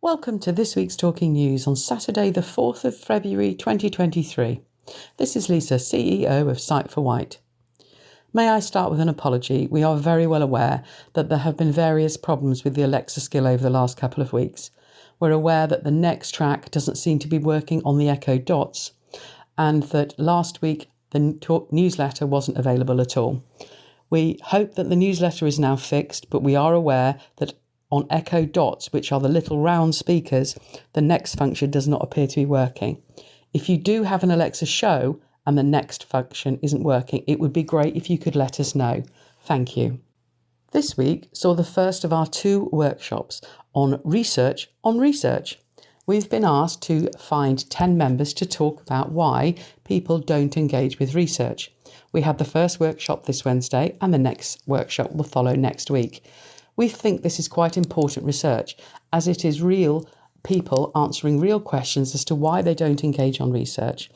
Welcome to this week's Talking News on Saturday the 4th of February 2023. This is Lisa, CEO of Sight for Wight. May I start with an apology? We are very well aware that there have been various problems with the Alexa skill over the last couple of weeks. We're aware that the next track doesn't seem to be working on the Echo Dots and that last week the newsletter wasn't available at all. We hope that the newsletter is now fixed, but we are aware that on Echo Dots, which are the little round speakers, the next function does not appear to be working. If you do have an Alexa show and the next function isn't working, it would be great if you could let us know. Thank you. This week saw the first of our two workshops on research. We've been asked to find 10 members to talk about why people don't engage with research. We had the first workshop this Wednesday and the next workshop will follow next week. We think this is quite important research, as it is real people answering real questions as to why they don't engage on research.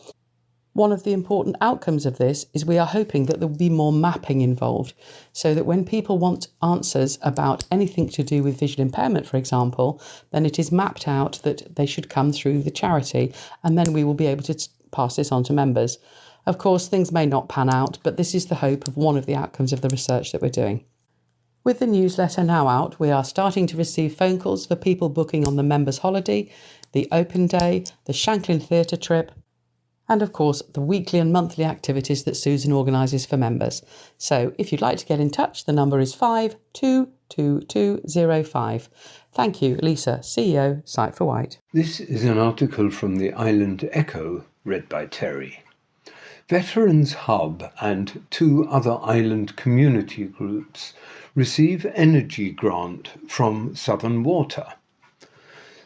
One of the important outcomes of this is we are hoping that there will be more mapping involved, so that when people want answers about anything to do with visual impairment, for example, then it is mapped out that they should come through the charity, and then we will be able to pass this on to members. Of course, things may not pan out, but this is the hope of one of the outcomes of the research that we're doing. With the newsletter now out, we are starting to receive phone calls for people booking on the members' holiday, the open day, the Shanklin Theatre trip, and of course the weekly and monthly activities that Susan organises for members. So if you'd like to get in touch, the number is 522205. Thank you, Lisa, CEO, Sight for Wight. This is an article from the Island Echo, read by Terry. Veterans Hub and two other island community groups receive energy grant from Southern Water.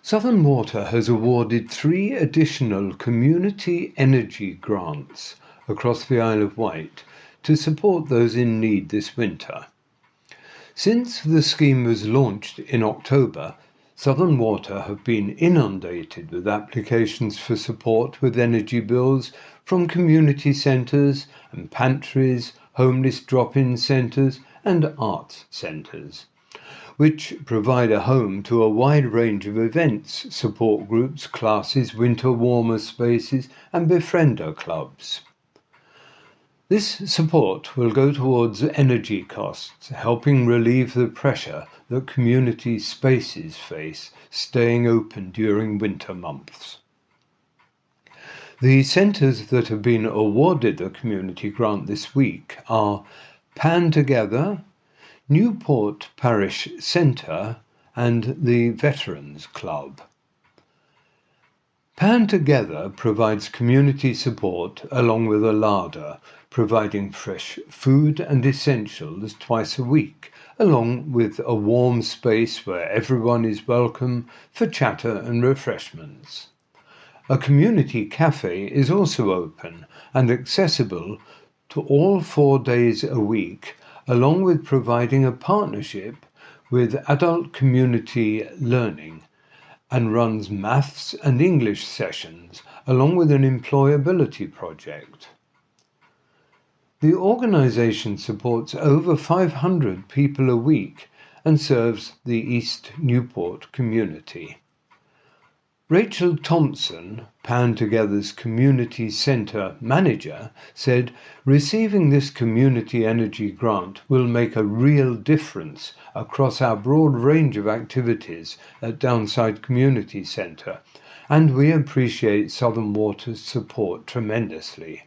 Southern Water has awarded 3 additional community energy grants across the Isle of Wight to support those in need this winter. Since the scheme was launched in October, Southern Water have been inundated with applications for support with energy bills from community centres and pantries, homeless drop-in centres and arts centres, which provide a home to a wide range of events, support groups, classes, winter warmer spaces and befriender clubs. This support will go towards energy costs, helping relieve the pressure that community spaces face staying open during winter months. The centres that have been awarded the community grant this week are Pan Together, Newport Parish Centre and the Veterans Club. Pan Together provides community support along with a larder, providing fresh food and essentials twice a week, along with a warm space where everyone is welcome for chatter and refreshments. A community cafe is also open and accessible to all 4 days a week, along with providing a partnership with Adult Community Learning, and runs maths and English sessions, along with an employability project. The organisation supports over 500 people a week and serves the East Newport community. Rachel Thompson, Pan Together's Community Centre Manager, said receiving this community energy grant will make a real difference across our broad range of activities at Downside Community Centre, and we appreciate Southern Water's support tremendously.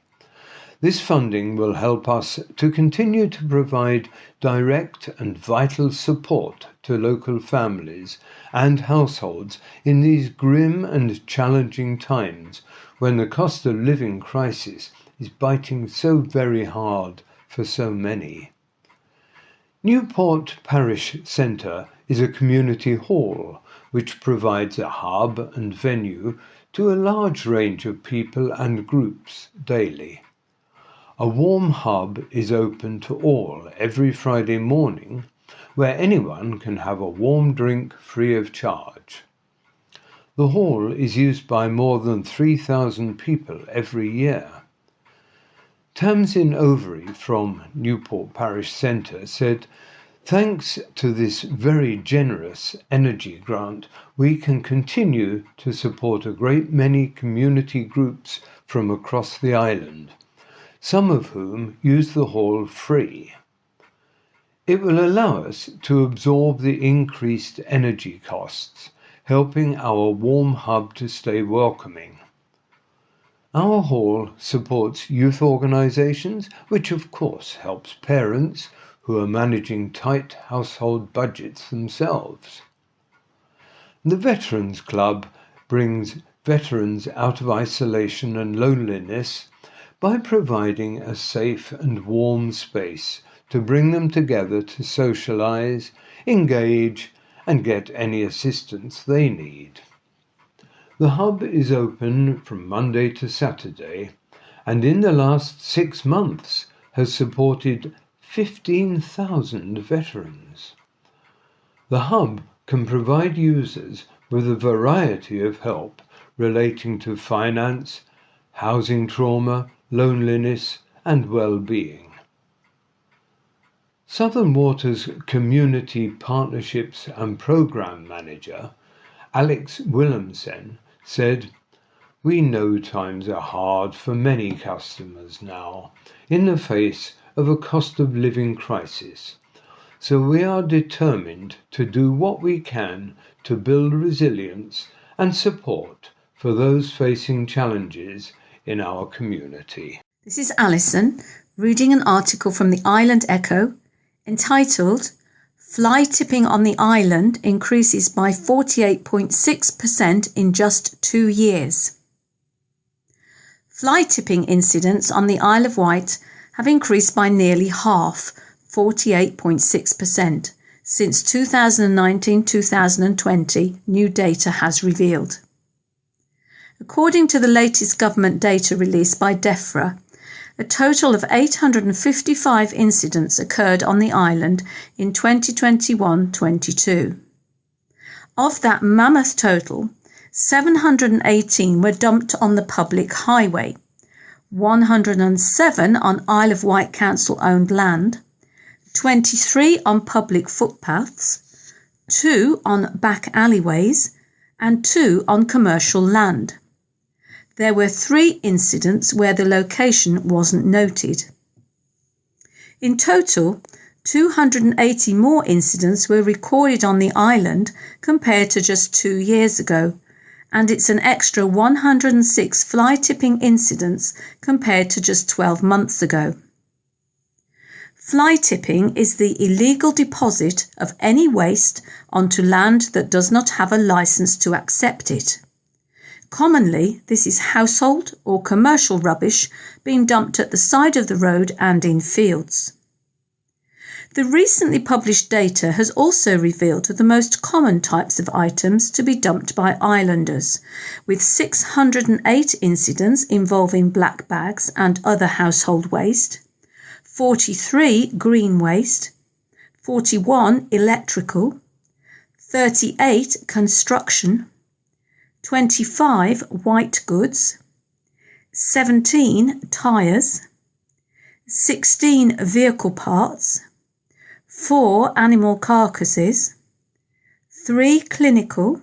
This funding will help us to continue to provide direct and vital support to local families and households in these grim and challenging times when the cost of living crisis is biting so very hard for so many. Newport Parish Centre is a community hall which provides a hub and venue to a large range of people and groups daily. A warm hub is open to all every Friday morning, where anyone can have a warm drink free of charge. The hall is used by more than 3,000 people every year. Tamsin Overy from Newport Parish Centre said Thanks to this very generous energy grant, we can continue to support a great many community groups from across the island, some of whom use the hall free. It will allow us to absorb the increased energy costs, helping our warm hub to stay welcoming. Our hall supports youth organisations, which of course helps parents who are managing tight household budgets themselves. The Veterans Club brings veterans out of isolation and loneliness by providing a safe and warm space to bring them together to socialise, engage, and get any assistance they need. The hub is open from Monday to Saturday, and in the last 6 months has supported 15,000 veterans. The hub can provide users with a variety of help relating to finance, housing trauma, loneliness, and well-being. Southern Water's Community Partnerships and Programme Manager, Alex Willemsen, said, "We know times are hard for many customers now in the face of a cost of living crisis, so we are determined to do what we can to build resilience and support for those facing challenges in our community." This is Alison reading an article from the Island Echo entitled "Fly Tipping on the Island Increases by 48.6% in just 2 years." Fly tipping incidents on the Isle of Wight have increased by nearly half, 48.6%, since 2019-2020 new data has revealed. According to the latest government data released by DEFRA, a total of 855 incidents occurred on the island in 2021-22. Of that mammoth total, 718 were dumped on the public highway, 107 on Isle of Wight Council-owned land, 23 on public footpaths, 2 on back alleyways, and 2 on commercial land. There were 3 incidents where the location wasn't noted. In total, 280 more incidents were recorded on the island compared to just 2 years ago, and it's an extra 106 fly tipping incidents compared to just 12 months ago. Fly tipping is the illegal deposit of any waste onto land that does not have a licence to accept it. Commonly, this is household or commercial rubbish being dumped at the side of the road and in fields. The recently published data has also revealed the most common types of items to be dumped by islanders, with 608 incidents involving black bags and other household waste, 43 green waste, 41 electrical, 38 construction, 25 white goods, 17 tyres, 16 vehicle parts, 4 animal carcasses, 3 clinical,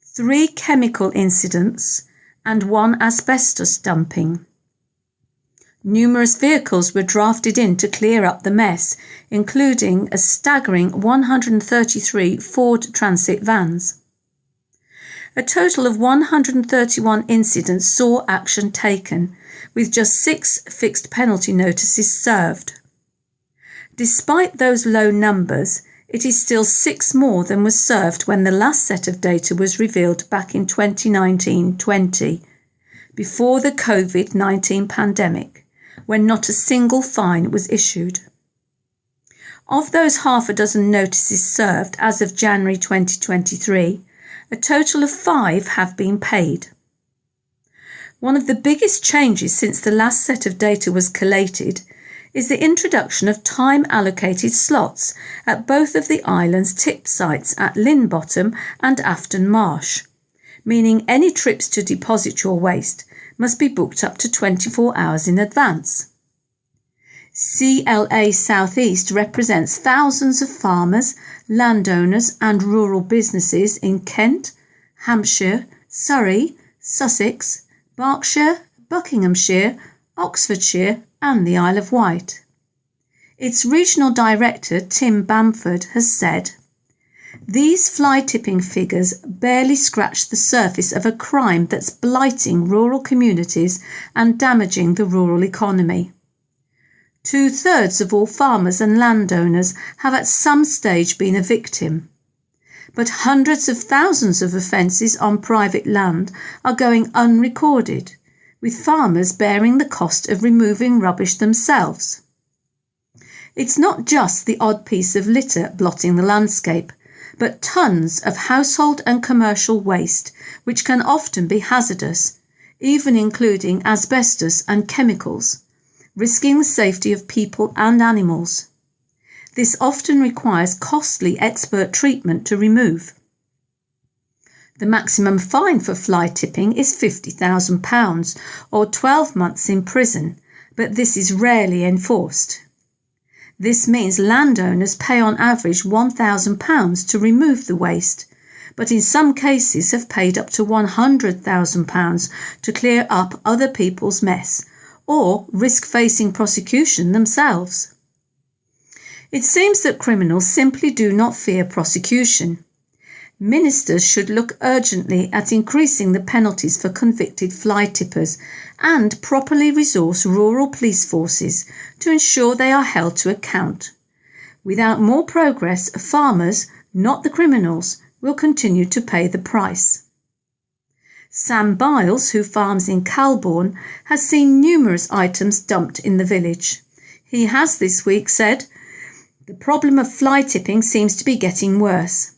3 chemical incidents, and 1 asbestos dumping. Numerous vehicles were drafted in to clear up the mess, including a staggering 133 Ford Transit vans. A total of 131 incidents saw action taken, with just 6 fixed penalty notices served. Despite those low numbers, it is still 6 more than was served when the last set of data was revealed back in 2019-20, before the COVID-19 pandemic, when not a single fine was issued. Of those half a dozen notices served as of January 2023, a total of 5 have been paid. One of the biggest changes since the last set of data was collated is the introduction of time-allocated slots at both of the island's tip sites at Lynnbottom and Afton Marsh, meaning any trips to deposit your waste must be booked up to 24 hours in advance. CLA South East represents thousands of farmers, landowners and rural businesses in Kent, Hampshire, Surrey, Sussex, Berkshire, Buckinghamshire, Oxfordshire and the Isle of Wight. Its regional director, Tim Bamford, has said, "These fly-tipping figures barely scratch the surface of a crime that's blighting rural communities and damaging the rural economy. 2/3 of all farmers and landowners have at some stage been a victim. But hundreds of thousands of offences on private land are going unrecorded, with farmers bearing the cost of removing rubbish themselves. It's not just the odd piece of litter blotting the landscape, but tons of household and commercial waste, which can often be hazardous, even including asbestos and chemicals, risking the safety of people and animals. This often requires costly expert treatment to remove. The maximum fine for fly tipping is £50,000 or 12 months in prison, but this is rarely enforced. This means landowners pay on average £1,000 to remove the waste, but in some cases have paid up to £100,000 to clear up other people's mess, or risk facing prosecution themselves. It seems that criminals simply do not fear prosecution. Ministers should look urgently at increasing the penalties for convicted fly tippers and properly resource rural police forces to ensure they are held to account. Without more progress, farmers, not the criminals, will continue to pay the price. Sam Biles, who farms in Calbourne, has seen numerous items dumped in the village. He has this week said, "The problem of fly tipping seems to be getting worse.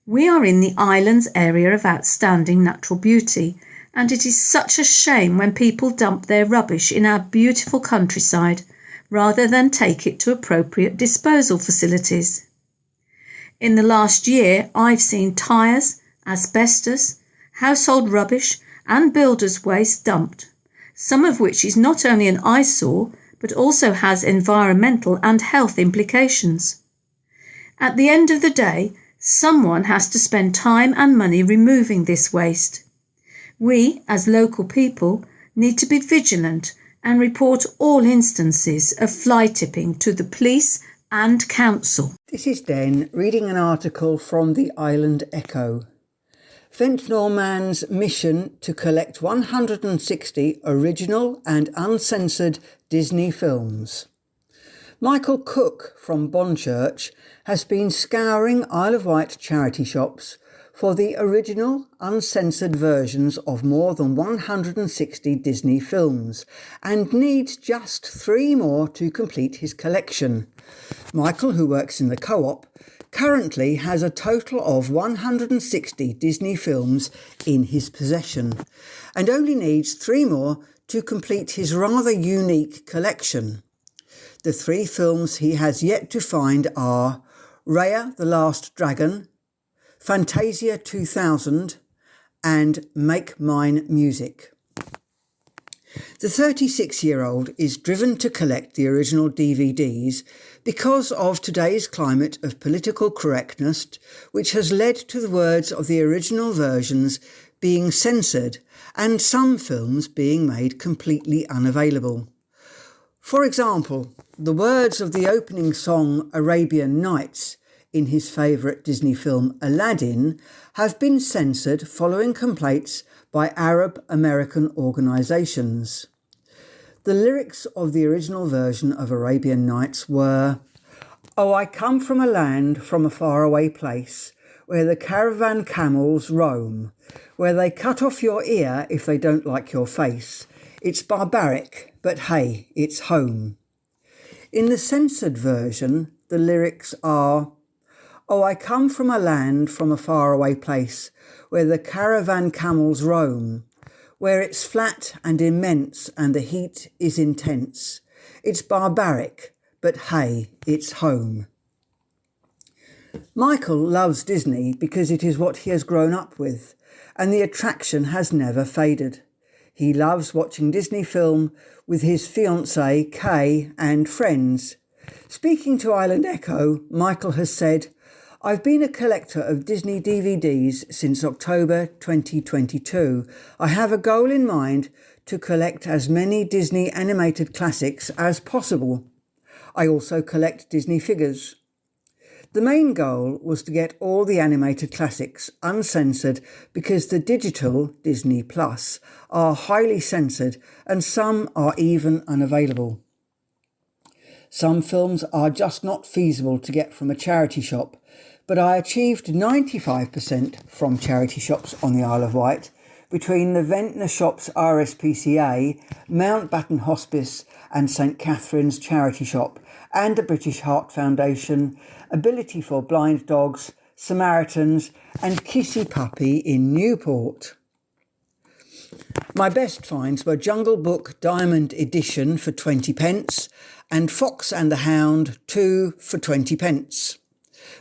We are in the island's area of outstanding natural beauty, and it is such a shame when people dump their rubbish in our beautiful countryside rather than take it to appropriate disposal facilities. In the last year, I've seen tyres, asbestos, household rubbish and builders' waste dumped, some of which is not only an eyesore but also has environmental and health implications. At the end of the day, someone has to spend time and money removing this waste. We, as local people, need to be vigilant and report all instances of fly tipping to the police and council." This is Den reading an article from the Island Echo. Ventnor Man's mission to collect 160 original and uncensored Disney films. Michael Cook from Bonchurch has been scouring Isle of Wight charity shops for the original uncensored versions of more than 160 Disney films and needs just 3 more to complete his collection. Michael, who works in the co-op, currently has a total of 160 Disney films in his possession and only needs 3 more to complete his rather unique collection. The 3 films he has yet to find are Raya the Last Dragon, Fantasia 2000 and Make Mine Music. The 36-year-old is driven to collect the original DVDs because of today's climate of political correctness, which has led to the words of the original versions being censored and some films being made completely unavailable. For example, the words of the opening song Arabian Nights in his favourite Disney film Aladdin have been censored following complaints by Arab American organisations. The lyrics of the original version of Arabian Nights were, "Oh, I come from a land, from a faraway place, where the caravan camels roam, where they cut off your ear if they don't like your face. It's barbaric, but hey, it's home." In the censored version, the lyrics are, "Oh, I come from a land, from a faraway place, where the caravan camels roam, where it's flat and immense and the heat is intense. It's barbaric, but hey, it's home." Michael loves Disney because it is what he has grown up with, and the attraction has never faded. He loves watching Disney film with his fiancée Kay and friends. Speaking to Island Echo, Michael has said, "I've been a collector of Disney DVDs since October 2022. I have a goal in mind to collect as many Disney animated classics as possible. I also collect Disney figures. The main goal was to get all the animated classics uncensored because the digital Disney Plus are highly censored and some are even unavailable. Some films are just not feasible to get from a charity shop, but I achieved 95% from charity shops on the Isle of Wight between the Ventnor Shops RSPCA, Mountbatten Hospice and St Catherine's Charity Shop, and the British Heart Foundation, Ability for Blind Dogs, Samaritans and Kissy Puppy in Newport. My best finds were Jungle Book Diamond Edition for 20 pence and Fox and the Hound 2 for 20 pence.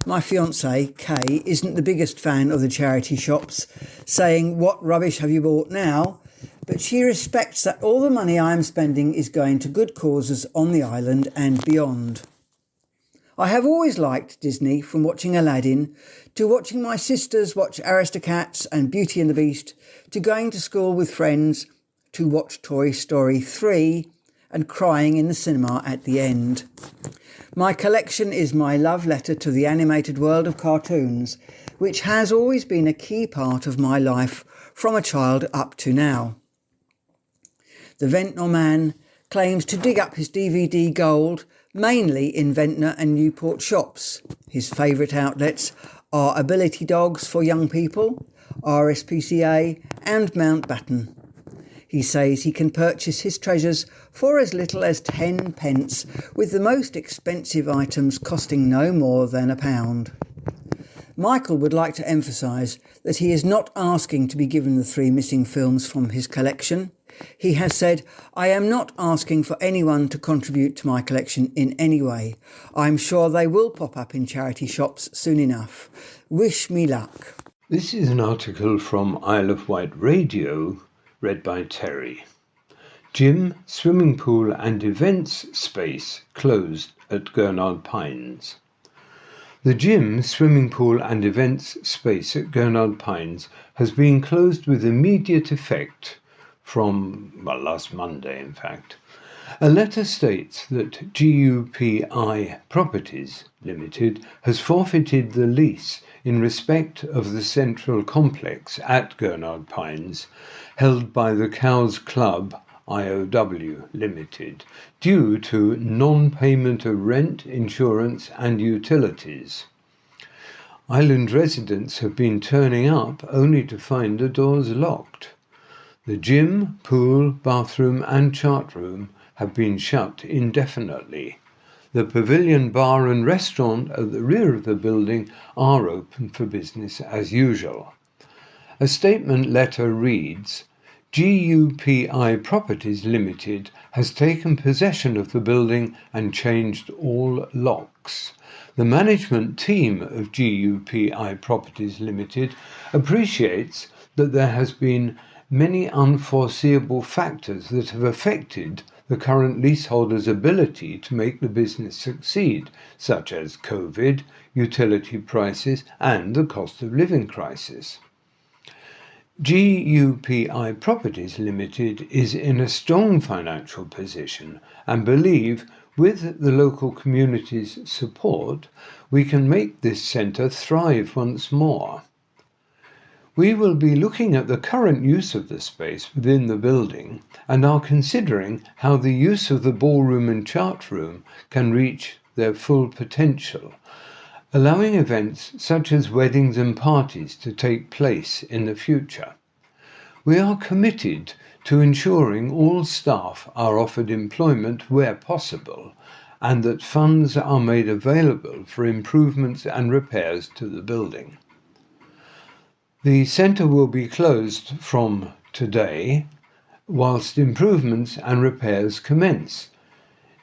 My fiancée, Kay, isn't the biggest fan of the charity shops, saying, "What rubbish have you bought now?" But she respects that all the money I am spending is going to good causes on the island and beyond. I have always liked Disney, from watching Aladdin, to watching my sisters watch Aristocats and Beauty and the Beast, to going to school with friends, to watch Toy Story 3 and crying in the cinema at the end. My collection is my love letter to the animated world of cartoons, which has always been a key part of my life from a child up to now. The Ventnor man claims to dig up his DVD gold mainly in Ventnor and Newport shops. His favourite outlets are Ability Dogs for Young People, RSPCA and Mountbatten. He says he can purchase his treasures for as little as 10 pence, with the most expensive items costing no more than £1. Michael would like to emphasise that he is not asking to be given the 3 missing films from his collection. He has said, "I am not asking for anyone to contribute to my collection in any way. I'm sure they will pop up in charity shops soon enough. Wish me luck." This is an article from Isle of Wight Radio, read by Terry. Gym, swimming pool and events space closed at Gurnard Pines. The gym, swimming pool and events space at Gurnard Pines has been closed with immediate effect from, last Monday in fact. A letter states that GUPI Properties Limited has forfeited the lease in respect of the central complex at Gurnard Pines held by the Cows Club IOW Limited due to non-payment of rent, insurance and utilities. Island residents have been turning up only to find the doors locked. The gym, pool, bathroom and chart room have been shut indefinitely. The pavilion bar and restaurant at the rear of the building are open for business as usual. A statement letter reads, GUPI Properties Limited has taken possession of the building and changed all locks. The management team of GUPI Properties Limited appreciates that there has been many unforeseeable factors that have affected the current leaseholder's ability to make the business succeed, such as COVID, utility prices, and the cost of living crisis. GUPI Properties Limited is in a strong financial position and believe, with the local community's support, we can make this centre thrive once more. We will be looking at the current use of the space within the building and are considering how the use of the ballroom and chart room can reach their full potential, allowing events such as weddings and parties to take place in the future. We are committed to ensuring all staff are offered employment where possible and that funds are made available for improvements and repairs to the building. The centre will be closed from today whilst improvements and repairs commence.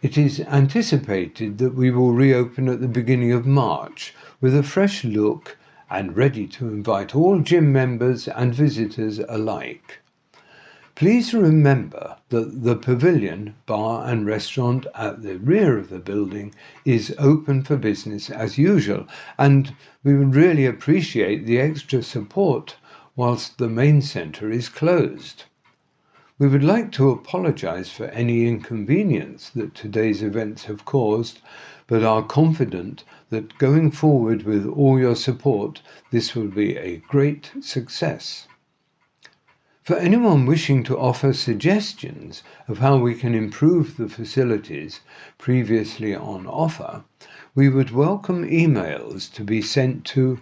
It is anticipated that we will reopen at the beginning of March with a fresh look and ready to invite all gym members and visitors alike. Please remember that the pavilion, bar and restaurant at the rear of the building is open for business as usual, and we would really appreciate the extra support whilst the main centre is closed. We would like to apologise for any inconvenience that today's events have caused, but are confident that going forward with all your support, this will be a great success. For anyone wishing to offer suggestions of how we can improve the facilities previously on offer, we would welcome emails to be sent to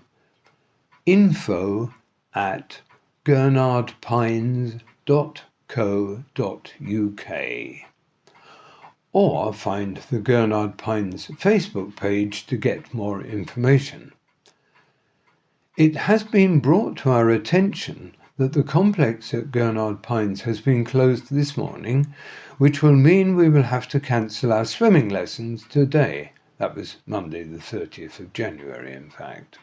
info@gurnardpines.co.uk or find the Gurnard Pines Facebook page to get more information. It has been brought to our attention that the complex at Gurnard Pines has been closed this morning, which will mean we will have to cancel our swimming lessons today. That was Monday the 30th of January, in fact.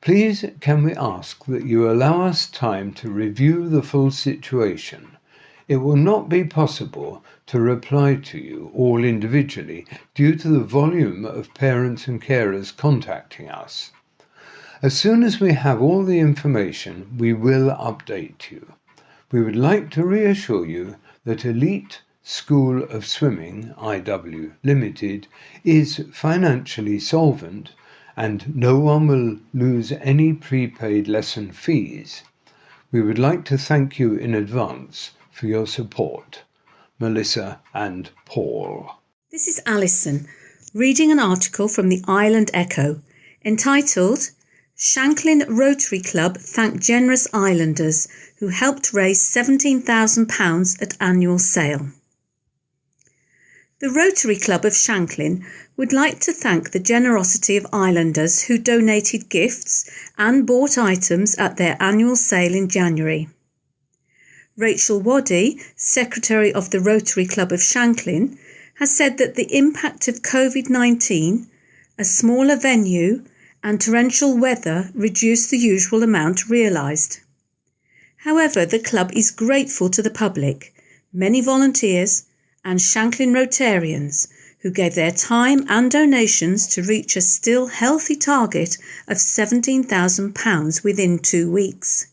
Please can we ask that you allow us time to review the full situation. It will not be possible to reply to you all individually due to the volume of parents and carers contacting us. As soon as we have all the information, we will update you. We would like to reassure you that Elite School of Swimming, IW Limited, is financially solvent and no one will lose any prepaid lesson fees. We would like to thank you in advance for your support. Melissa and Paul. This is Alison, reading an article from the Island Echo entitled Shanklin Rotary Club thank generous islanders who helped raise £17,000 at annual sale. The Rotary Club of Shanklin would like to thank the generosity of islanders who donated gifts and bought items at their annual sale in January. Rachel Waddy, Secretary of the Rotary Club of Shanklin, has said that the impact of COVID-19, a smaller venue, and torrential weather reduced the usual amount realised. However, the club is grateful to the public, many volunteers and Shanklin Rotarians who gave their time and donations to reach a still healthy target of £17,000 within 2 weeks.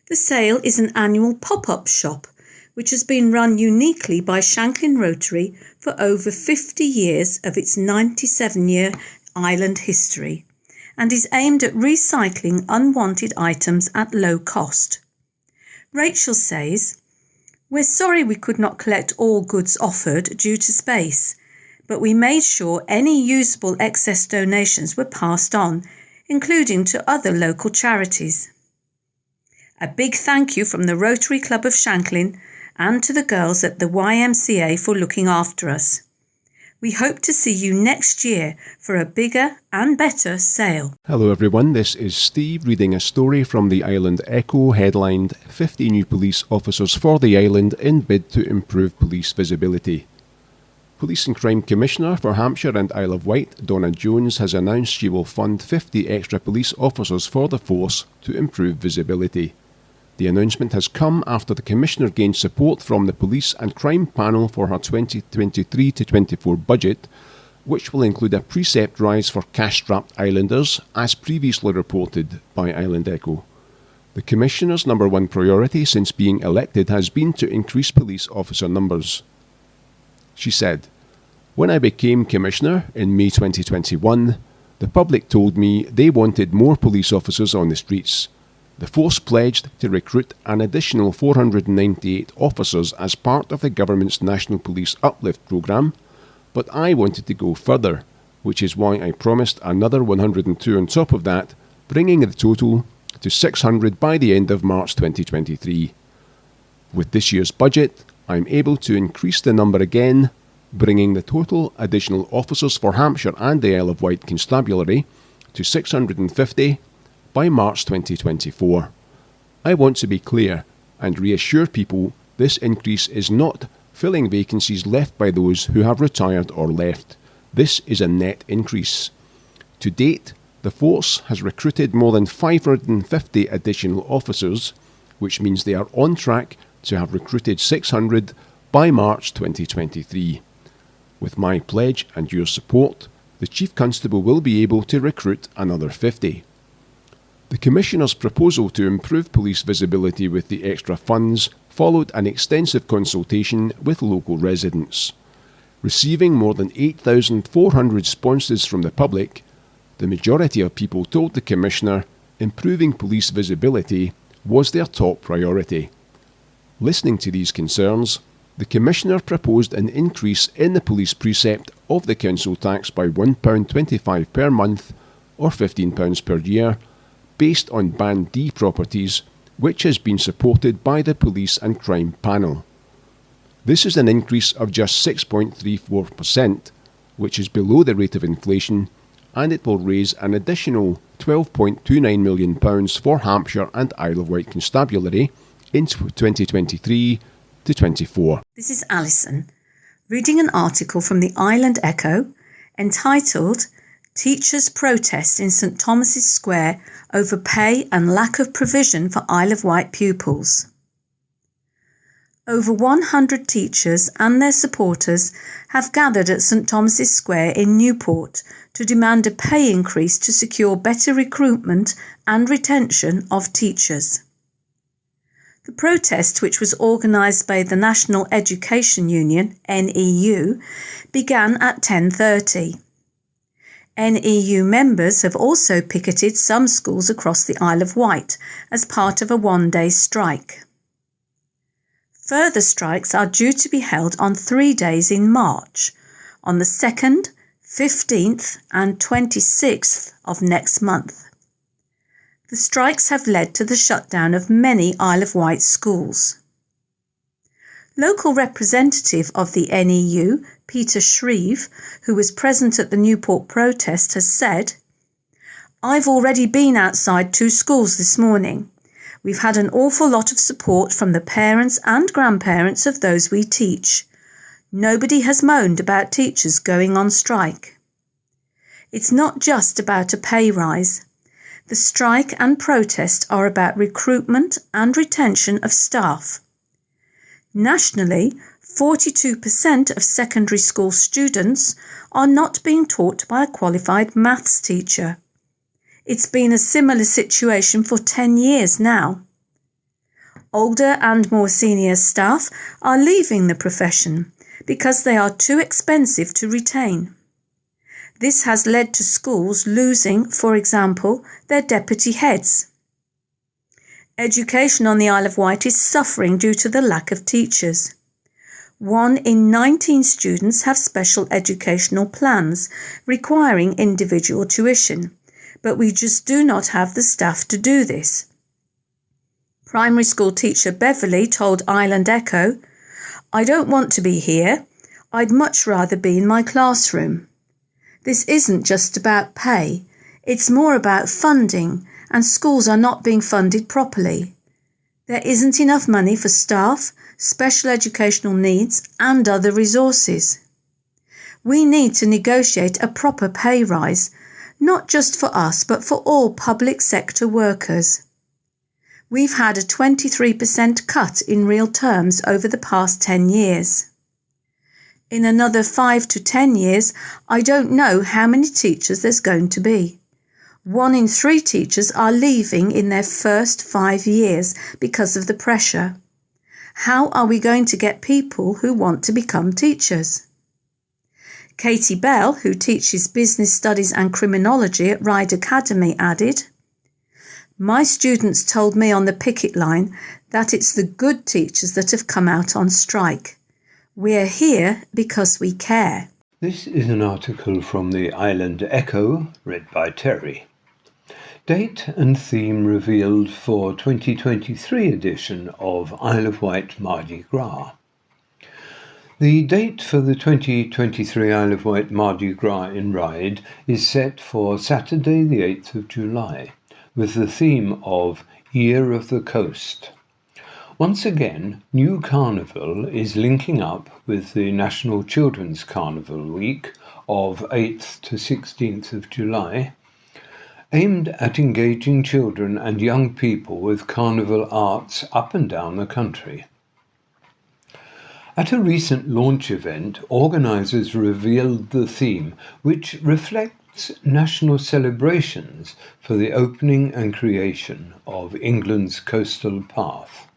The sale is an annual pop-up shop which has been run uniquely by Shanklin Rotary for over 50 years of its 97-year island history and is aimed at recycling unwanted items at low cost. Rachel says, "We're sorry we could not collect all goods offered due to space, but we made sure any usable excess donations were passed on, including to other local charities. A big thank you from the Rotary Club of Shanklin and to the girls at the YMCA for looking after us. We hope to see you next year for a bigger and better sale." Hello everyone, this is Steve reading a story from the Island Echo headlined 50 new police officers for the island in bid to improve police visibility. Police and Crime Commissioner for Hampshire and Isle of Wight, Donna Jones, has announced she will fund 50 extra police officers for the force to improve visibility. The announcement has come after the Commissioner gained support from the Police and Crime Panel for her 2023-24 budget, which will include a precept rise for cash-strapped islanders, as previously reported by Island Echo. The Commissioner's number one priority since being elected has been to increase police officer numbers. She said, "When I became Commissioner in May 2021, the public told me they wanted more police officers on the streets. The force pledged to recruit an additional 498 officers as part of the government's National Police Uplift programme, but I wanted to go further, which is why I promised another 102 on top of that, bringing the total to 600 by the end of March 2023. With this year's budget, I'm able to increase the number again, bringing the total additional officers for Hampshire and the Isle of Wight Constabulary to 650 by March 2024. I want to be clear and reassure people this increase is not filling vacancies left by those who have retired or left. This is a net increase. To date, the force has recruited more than 550 additional officers, which means they are on track to have recruited 600 by March 2023. With my pledge and your support, the Chief Constable will be able to recruit another 50. The Commissioner's proposal to improve police visibility with the extra funds followed an extensive consultation with local residents. Receiving more than 8,400 responses from the public, the majority of people told the Commissioner improving police visibility was their top priority. Listening to these concerns, the Commissioner proposed an increase in the police precept of the council tax by £1.25 per month or £15 per year, based on Band D properties, which has been supported by the Police and Crime Panel. This is an increase of just 6.34%, which is below the rate of inflation, and it will raise an additional £12.29 million for Hampshire and Isle of Wight Constabulary in 2023 to 24. This is Alison, reading an article from the Island Echo entitled Teachers Protest in St Thomas's Square over Pay and Lack of Provision for Isle of Wight Pupils. Over 100 teachers and their supporters have gathered at St Thomas's Square in Newport to demand a pay increase to secure better recruitment and retention of teachers. The protest, which was organised by the National Education Union, NEU, began at 10:30. NEU members have also picketed some schools across the Isle of Wight as part of a one-day strike. Further strikes are due to be held on 3 days in March, on the 2nd, 15th and 26th of next month. The strikes have led to the shutdown of many Isle of Wight schools. Local representative of the NEU, Peter Shreve, who was present at the Newport protest, has said, "I've already been outside 2 schools this morning. We've had an awful lot of support from the parents and grandparents of those we teach. Nobody has moaned about teachers going on strike. It's not just about a pay rise. The strike and protest are about recruitment and retention of staff. Nationally, 42% of secondary school students are not being taught by a qualified maths teacher. It's been a similar situation for 10 years now. Older and more senior staff are leaving the profession because they are too expensive to retain. This has led to schools losing, for example, their deputy heads. Education on the Isle of Wight is suffering due to the lack of teachers. 1 in 19 students have special educational plans requiring individual tuition, but we just do not have the staff to do this. Primary school teacher Beverly told Island Echo, "I don't want to be here. I'd much rather be in my classroom. This isn't just about pay. It's more about funding, and schools are not being funded properly. There isn't enough money for staff, special educational needs and other resources. We need to negotiate a proper pay rise, not just for us but for all public sector workers. We've had a 23% cut in real terms over the past 10 years. In another 5 to 10 years, I don't know how many teachers there's going to be. 1 in 3 teachers are leaving in their first 5 years because of the pressure. How are we going to get people who want to become teachers?" Katie Bell, who teaches business studies and criminology at Ryde Academy, added, "My students told me on the picket line that it's the good teachers that have come out on strike. We're here because we care." This is an article from the Island Echo, read by Terry. Date and theme revealed for 2023 edition of Isle of Wight Mardi Gras. The date for the 2023 Isle of Wight Mardi Gras in Ryde is set for Saturday the 8th of July, with the theme of Year of the Coast. Once again, New Carnival is linking up with the National Children's Carnival Week of 8th to 16th of July, aimed at engaging children and young people with carnival arts up and down the country. At a recent launch event, organisers revealed the theme, which reflects national celebrations for the opening and creation of England's coastal path.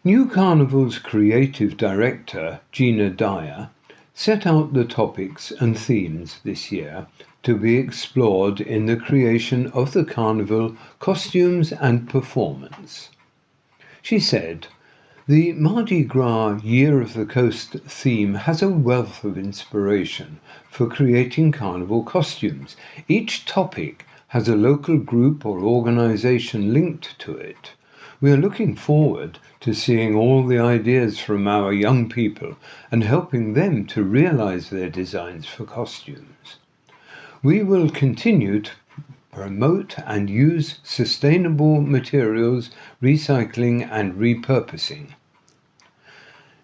New Carnival's creative director, Gina Dyer, set out the topics and themes this year to be explored in the creation of the carnival costumes and performance. She said, "The Mardi Gras Year of the Coast theme has a wealth of inspiration for creating carnival costumes. Each topic has a local group or organisation linked to it. We are looking forward to seeing all the ideas from our young people and helping them to realise their designs for costumes. We will continue to promote and use sustainable materials, recycling and repurposing."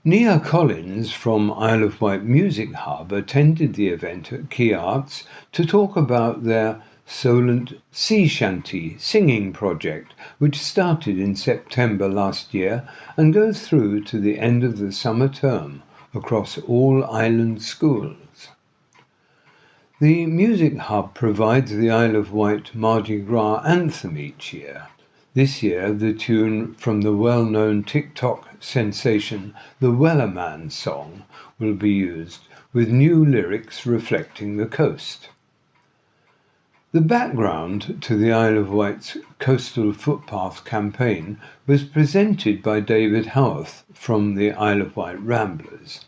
Nia Collins from Isle of Wight Music Hub attended the event at Key Arts to talk about their Solent Sea Shanty singing project, which started in September last year and goes through to the end of the summer term across all island schools. The Music Hub provides the Isle of Wight Mardi Gras anthem each year. This year, the tune from the well-known TikTok sensation The Wellerman song will be used, with new lyrics reflecting the coast. The background to the Isle of Wight's Coastal Footpath campaign was presented by David Howarth from the Isle of Wight Ramblers.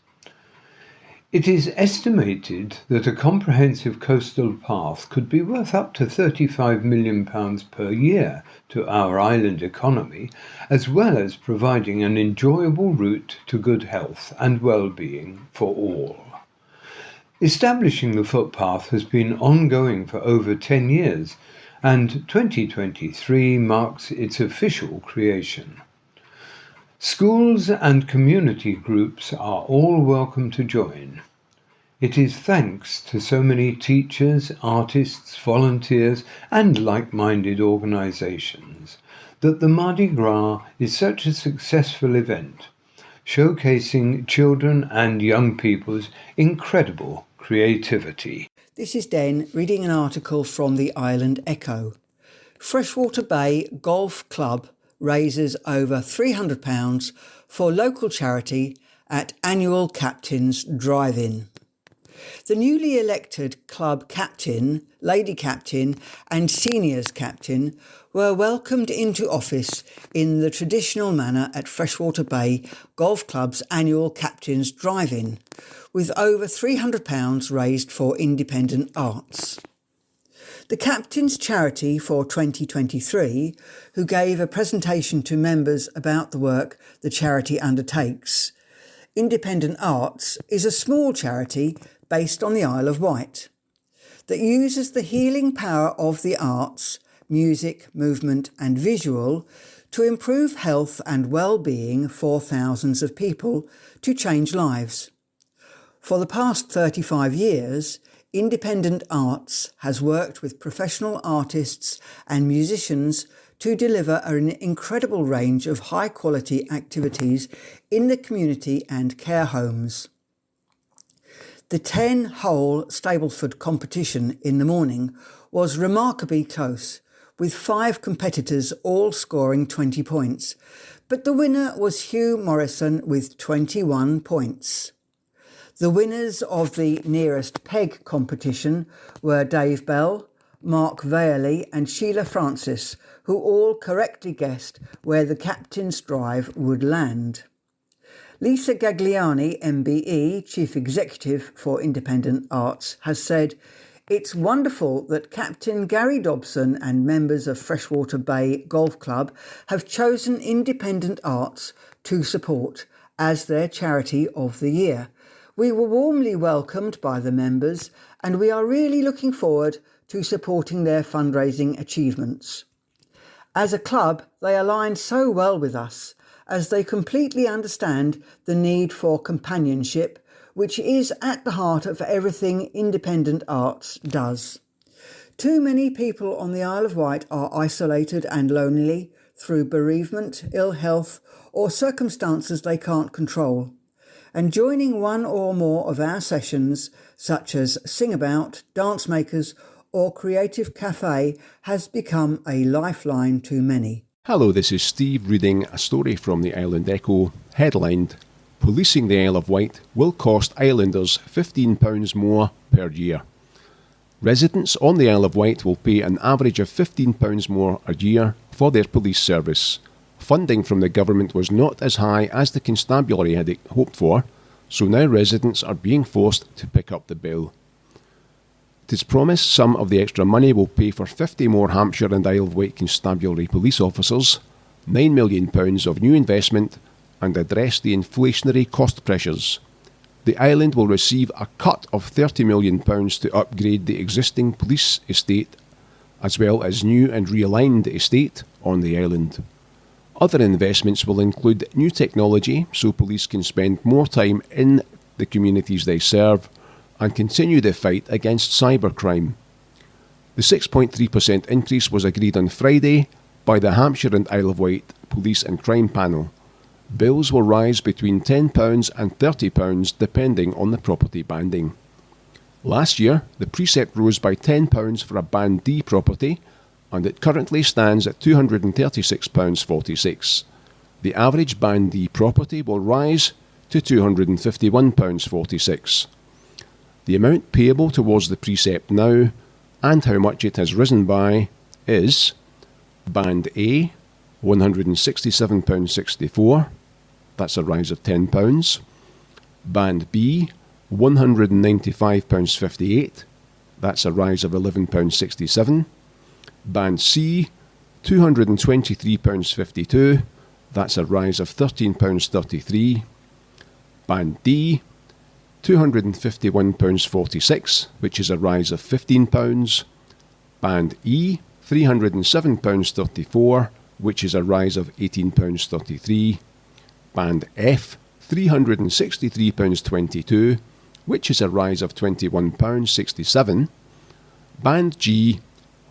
It is estimated that a comprehensive coastal path could be worth up to £35 million per year to our island economy, as well as providing an enjoyable route to good health and well-being for all. Establishing the footpath has been ongoing for over 10 years, and 2023 marks its official creation. Schools and community groups are all welcome to join. It is thanks to so many teachers, artists, volunteers and like-minded organisations that the Mardi Gras is such a successful event, showcasing children and young people's incredible creativity. This is Den reading an article from the Island Echo. Freshwater Bay Golf Club raises over £300 for local charity at annual Captain's Drive-In. The newly elected club captain, lady captain and seniors captain were welcomed into office in the traditional manner at Freshwater Bay Golf Club's annual Captain's Drive-In, with over £300 raised for independent arts. The Captain's Charity for 2023, who gave a presentation to members about the work the charity undertakes, Independent Arts is a small charity based on the Isle of Wight that uses the healing power of the arts, music, movement and visual to improve health and well-being for thousands of people to change lives. For the past 35 years, Independent Arts has worked with professional artists and musicians to deliver an incredible range of high-quality activities in the community and care homes. The 10-hole Stableford competition in the morning was remarkably close, with 5 competitors all scoring 20 points, but the winner was Hugh Morrison with 21 points. The winners of the nearest peg competition were Dave Bell, Mark Vailey and Sheila Francis, who all correctly guessed where the Captain's Drive would land. Lisa Gagliani, MBE, Chief Executive for Independent Arts, has said, "It's wonderful that Captain Gary Dobson and members of Freshwater Bay Golf Club have chosen Independent Arts to support as their charity of the year. We were warmly welcomed by the members and we are really looking forward to supporting their fundraising achievements. As a club, they align so well with us as they completely understand the need for companionship, which is at the heart of everything Independent Arts does. Too many people on the Isle of Wight are isolated and lonely through bereavement, ill health, or circumstances they can't control. And joining one or more of our sessions, such as Sing About, Dance Makers, or Creative Cafe, has become a lifeline to many. Hello, this is Steve reading a story from the Island Echo, headlined, Policing the Isle of Wight will cost islanders £15 more per year. Residents on the Isle of Wight will pay an average of £15 more a year for their police service. Funding from the government was not as high as the constabulary had hoped for, so now residents are being forced to pick up the bill. It is promised some of the extra money will pay for 50 more Hampshire and Isle of Wight constabulary police officers, £9 million of new investment, and address the inflationary cost pressures. The island will receive a cut of £30 million to upgrade the existing police estate, as well as new and realigned estate on the island. Other investments will include new technology so police can spend more time in the communities they serve and continue the fight against cybercrime. The 6.3% increase was agreed on Friday by the Hampshire and Isle of Wight Police and Crime Panel. Bills will rise between £10 and £30 depending on the property banding. Last year, the precept rose by £10 for a Band D property, and it currently stands at £236.46. The average Band D property will rise to £251.46. The amount payable towards the precept now, and how much it has risen by, is Band A, £167.64, that's a rise of £10. Band B, £195.58, that's a rise of £11.67. Band C, £223.52, that's a rise of £13.33. Band D, £251.46, which is a rise of £15. Band E, £307.34, which is a rise of £18.33. Band F, £363.22, which is a rise of £21.67. Band G,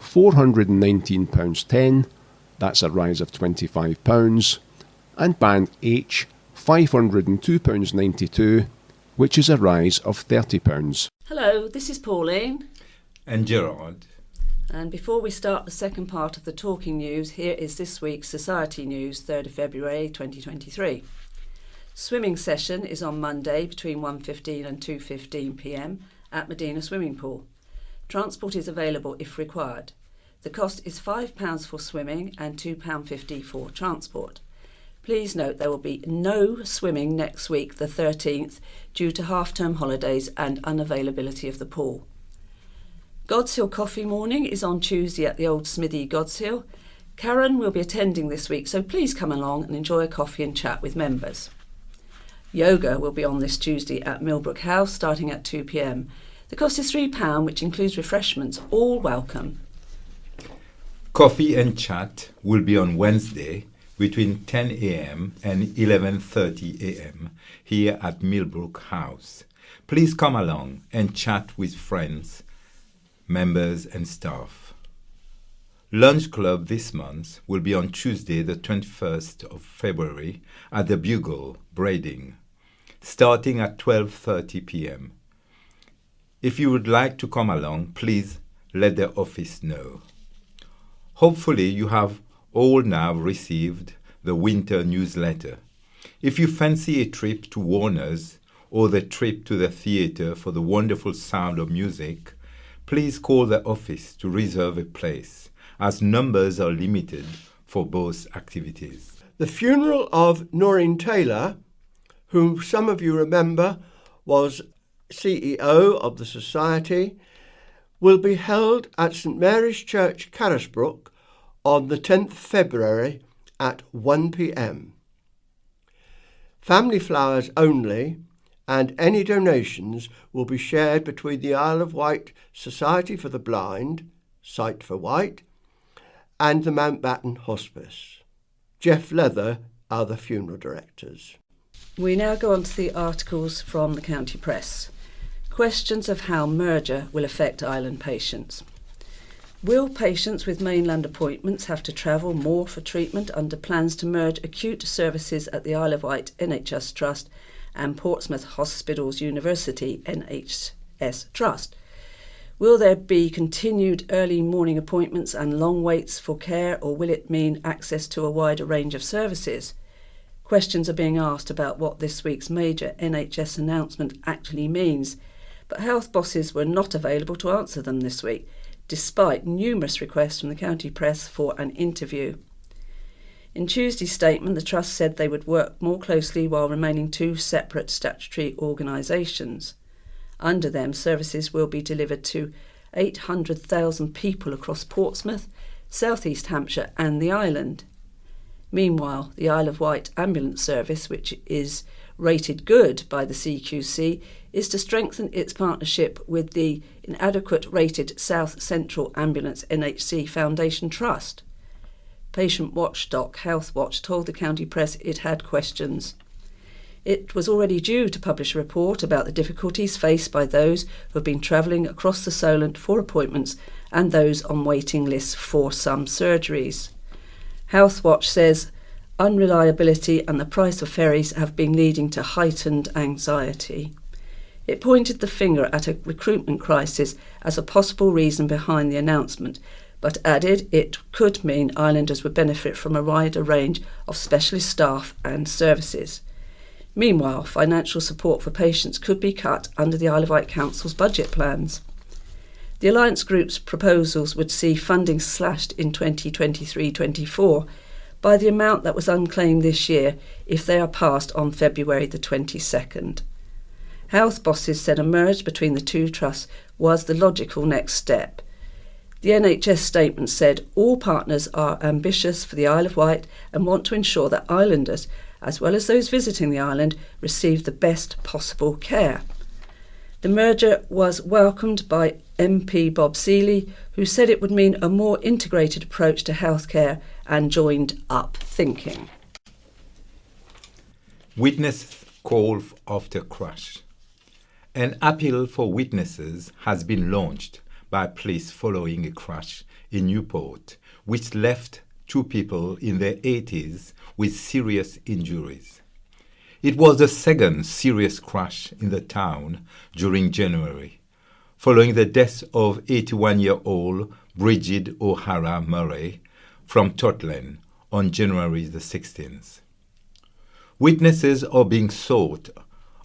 £419.10, that's a rise of £25. And Band H, £502.92, which is a rise of £30. Hello, this is Pauline. And Gerard. And before we start the second part of the Talking News, here is this week's Society News, 3rd of February 2023. Swimming session is on Monday between 1:15 and 2:15 p.m. at Medina Swimming Pool. Transport is available if required. The cost is £5 for swimming and £2.50 for transport. Please note there will be no swimming next week, the 13th, due to half-term holidays and unavailability of the pool. God's Hill Coffee Morning is on Tuesday at the Old Smithy, God's Hill. Karen will be attending this week, so please come along and enjoy a coffee and chat with members. Yoga will be on this Tuesday at Millbrook House, starting at 2 p.m. The cost is £3, which includes refreshments, all welcome. Coffee and chat will be on Wednesday between 10 a.m. and 11:30 a.m. here at Millbrook House. Please come along and chat with friends, members and staff. Lunch Club this month will be on Tuesday the 21st of February at the Bugle, Brading, starting at 12:30 p.m. If you would like to come along, please let the office know. Hopefully you have all now received the winter newsletter. If you fancy a trip to Warner's or the trip to the theatre for the wonderful sound of music, please call the office to reserve a place, as numbers are limited for both activities. The funeral of Noreen Taylor, whom some of you remember was CEO of the Society, will be held at St Mary's Church, Carisbrooke, on the 10th February at 1 p.m. Family flowers only, and any donations will be shared between the Isle of Wight Society for the Blind, Sight for Wight, and the Mountbatten Hospice. Jeff Leather are the funeral directors. We now go on to the articles from the County Press. Questions of how merger will affect island patients. Will patients with mainland appointments have to travel more for treatment under plans to merge acute services at the Isle of Wight NHS Trust and Portsmouth Hospitals University NHS Trust? Will there be continued early morning appointments and long waits for care, or will it mean access to a wider range of services? Questions are being asked about what this week's major NHS announcement actually means, but health bosses were not available to answer them this week, despite numerous requests from the county press for an interview. In Tuesday's statement, the Trust said they would work more closely while remaining two separate statutory organisations. Under them, services will be delivered to 800,000 people across Portsmouth, South East Hampshire and the island. Meanwhile, the Isle of Wight Ambulance Service, which is rated good by the CQC, is to strengthen its partnership with the inadequate rated South Central Ambulance NHC Foundation Trust. Patient watchdog Health Watch told the county press it had questions. It was already due to publish a report about the difficulties faced by those who have been travelling across the Solent for appointments and those on waiting lists for some surgeries. Health Watch says unreliability and the price of ferries have been leading to heightened anxiety. It pointed the finger at a recruitment crisis as a possible reason behind the announcement, but added it could mean islanders would benefit from a wider range of specialist staff and services. Meanwhile, financial support for patients could be cut under the Isle of Wight Council's budget plans. The Alliance Group's proposals would see funding slashed in 2023-24 by the amount that was unclaimed this year if they are passed on February the 22nd. Health bosses said a merge between the two trusts was the logical next step. The NHS statement said all partners are ambitious for the Isle of Wight and want to ensure that islanders, as well as those visiting the island, receive the best possible care. The merger was welcomed by MP Bob Seeley, who said it would mean a more integrated approach to healthcare and joined up thinking. Witness call after crash. An appeal for witnesses has been launched by police following a crash in Newport, which left two people in their 80s with serious injuries. It was the second serious crash in the town during January, following the death of 81-year-old Bridget O'Hara Murray from Totland on January the 16th. Witnesses are being sought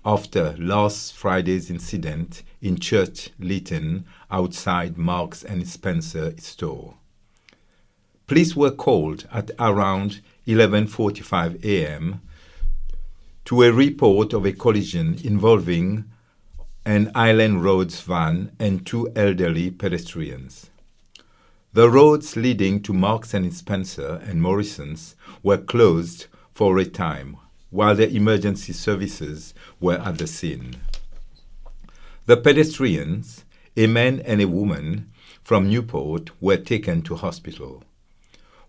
after last Friday's incident in Church Lytton outside Marks and Spencer store. Police were called at around 11:45 a.m. to a report of a collision involving an Island Roads van and two elderly pedestrians. The roads leading to Marks and Spencer and Morrison's were closed for a time while the emergency services were at the scene. The pedestrians, a man and a woman from Newport, were taken to hospital.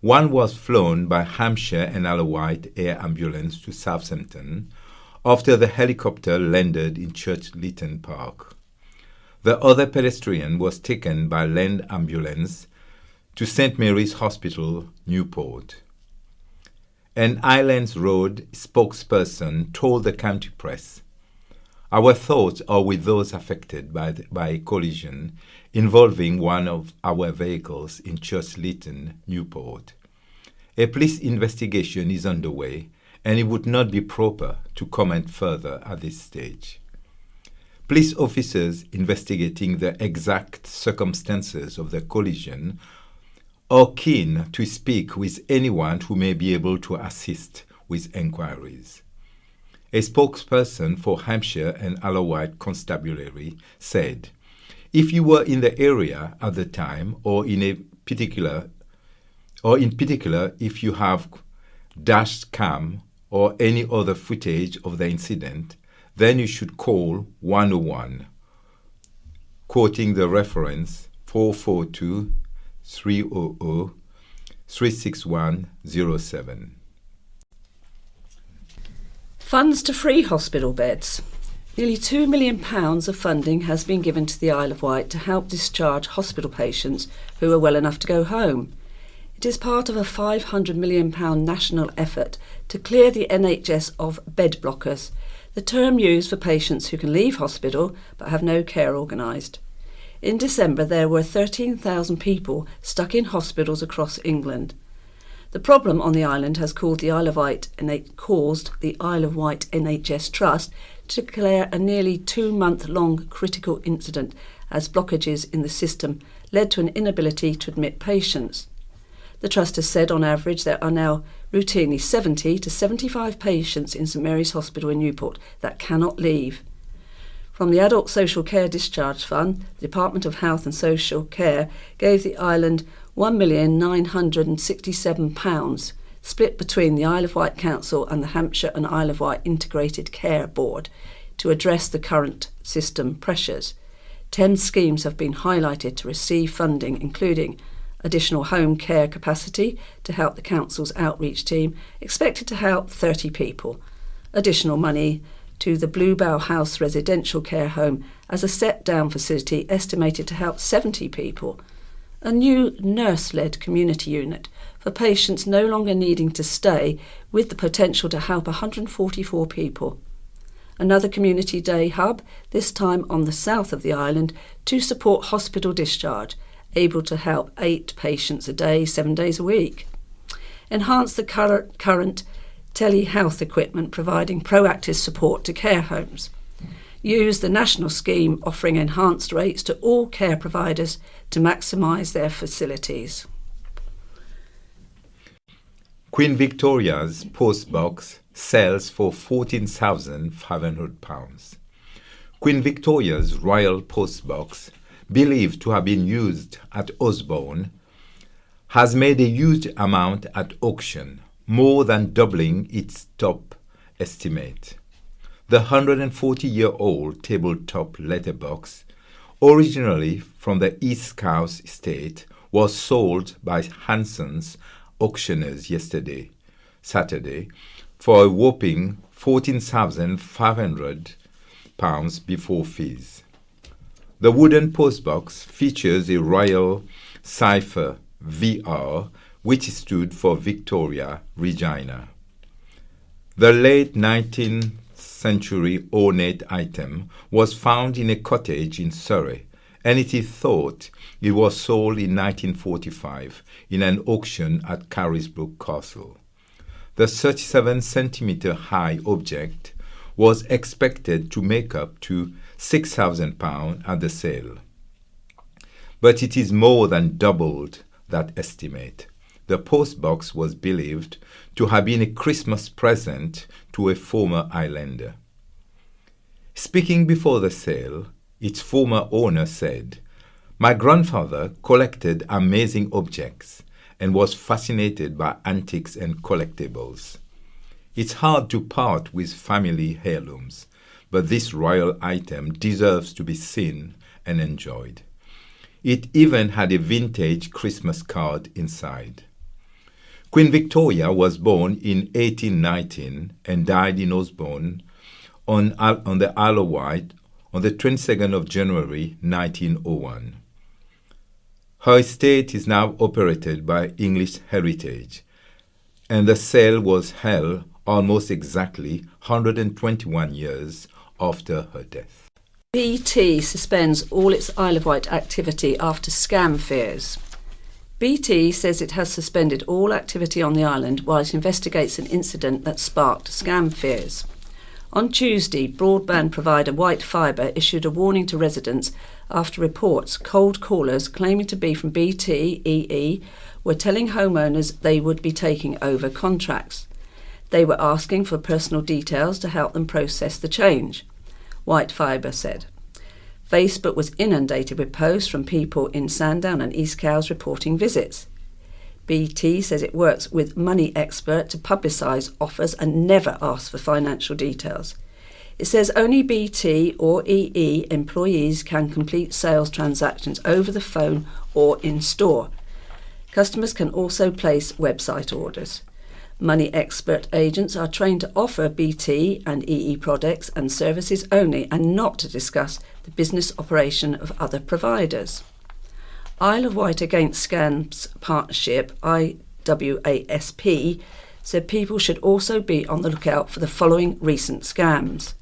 One was flown by Hampshire and Isle of Wight Air Ambulance to Southampton after the helicopter landed in Church Lytton Park. The other pedestrian was taken by Land Ambulance to St. Mary's Hospital, Newport. An Islands Road spokesperson told the county press, "Our thoughts are with those affected by a collision involving one of our vehicles in Church Lytton, Newport. A police investigation is underway and it would not be proper to comment further at this stage. Police officers investigating the exact circumstances of the collision are keen to speak with anyone who may be able to assist with enquiries." A spokesperson for Hampshire and Isle of Wight Constabulary said, "If you were in the area at the time or in particular if you have dash cam or any other footage of the incident, then you should call 101, quoting the reference 442-300-36107. Funds to free hospital beds. Nearly £2 million of funding has been given to the Isle of Wight to help discharge hospital patients who are well enough to go home. It is part of a £500 million national effort to clear the NHS of bed blockers, the term used for patients who can leave hospital but have no care organised. In December, there were 13,000 people stuck in hospitals across England. The problem on the island has caused the Isle of Wight NHS Trust to declare a nearly 2-month-long critical incident as blockages in the system led to an inability to admit patients. The Trust has said on average there are now routinely 70 to 75 patients in St Mary's Hospital in Newport that cannot leave. From the Adult Social Care Discharge Fund, the Department of Health and Social Care gave the island £1,967, split between the Isle of Wight Council and the Hampshire and Isle of Wight Integrated Care Board, to address the current system pressures. 10 schemes have been highlighted to receive funding, including additional home care capacity to help the council's outreach team, expected to help 30 people, additional money to the Bluebell House residential care home as a step-down facility estimated to help 70 people, a new nurse-led community unit for patients no longer needing to stay with the potential to help 144 people, another community day hub, this time on the south of the island, to support hospital discharge, able to help 8 patients a day, 7 days a week. Enhance the current telehealth equipment, providing proactive support to care homes. Use the national scheme offering enhanced rates to all care providers to maximise their facilities. Queen Victoria's postbox sells for £14,500. Queen Victoria's royal postbox, believed to have been used at Osborne, has made a huge amount at auction, more than doubling its top estimate. The 140-year-old tabletop letterbox, originally from the East Cowes estate, was sold by Hanson's auctioneers Saturday, for a whopping £14,500 before fees. The wooden postbox features a royal cipher VR, which stood for Victoria Regina. The late 19th century ornate item was found in a cottage in Surrey, and it is thought it was sold in 1945 in an auction at Carisbrooke Castle. The 37-centimetre high object was expected to make up to £6,000 at the sale, but it is more than doubled that estimate. The postbox was believed to have been a Christmas present to a former islander. Speaking before the sale, its former owner said, "My grandfather collected amazing objects and was fascinated by antiques and collectibles. It's hard to part with family heirlooms, but this royal item deserves to be seen and enjoyed." It even had a vintage Christmas card inside. Queen Victoria was born in 1819 and died in Osborne on the Isle of Wight on the 22nd of January 1901. Her estate is now operated by English Heritage, and the sale was held almost exactly 121 years after her death. BT suspends all its Isle of Wight activity after scam fears. BT says it has suspended all activity on the island while it investigates an incident that sparked scam fears. On Tuesday, broadband provider White Fibre issued a warning to residents after reports cold callers claiming to be from BT EE were telling homeowners they would be taking over contracts. They were asking for personal details to help them process the change, White Fibre said. Facebook was inundated with posts from people in Sandown and East Cowes reporting visits. BT says it works with Money Expert to publicise offers and never asks for financial details. It says only BT or EE employees can complete sales transactions over the phone or in store. Customers can also place website orders. Money expert agents are trained to offer BT and EE products and services only and not to discuss the business operation of other providers. Isle of Wight Against Scams Partnership, IWASP, said people should also be on the lookout for the following recent scams.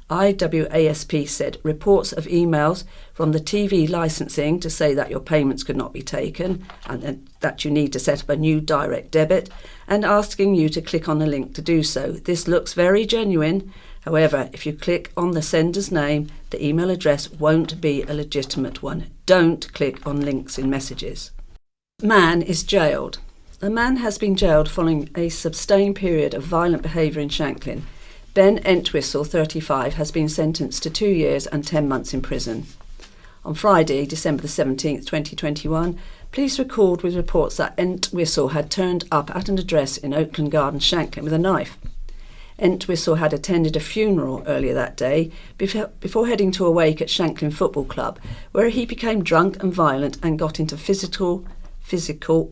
IWASP said reports of emails from the TV licensing to say that your payments could not be taken and that you need to set up a new direct debit and asking you to click on a link to do so. This looks very genuine. However, if you click on the sender's name, the email address won't be a legitimate one. Don't click on links in messages. Man is jailed. A man has been jailed following a sustained period of violent behaviour in Shanklin. Ben Entwistle, 35, has been sentenced to 2 years and 10 months in prison. On Friday, December the 17th, 2021, police recalled with reports that Entwistle had turned up at an address in Oakland Gardens, Shanklin, with a knife. Entwistle had attended a funeral earlier that day before heading to a wake at Shanklin Football Club, where he became drunk and violent and got into physical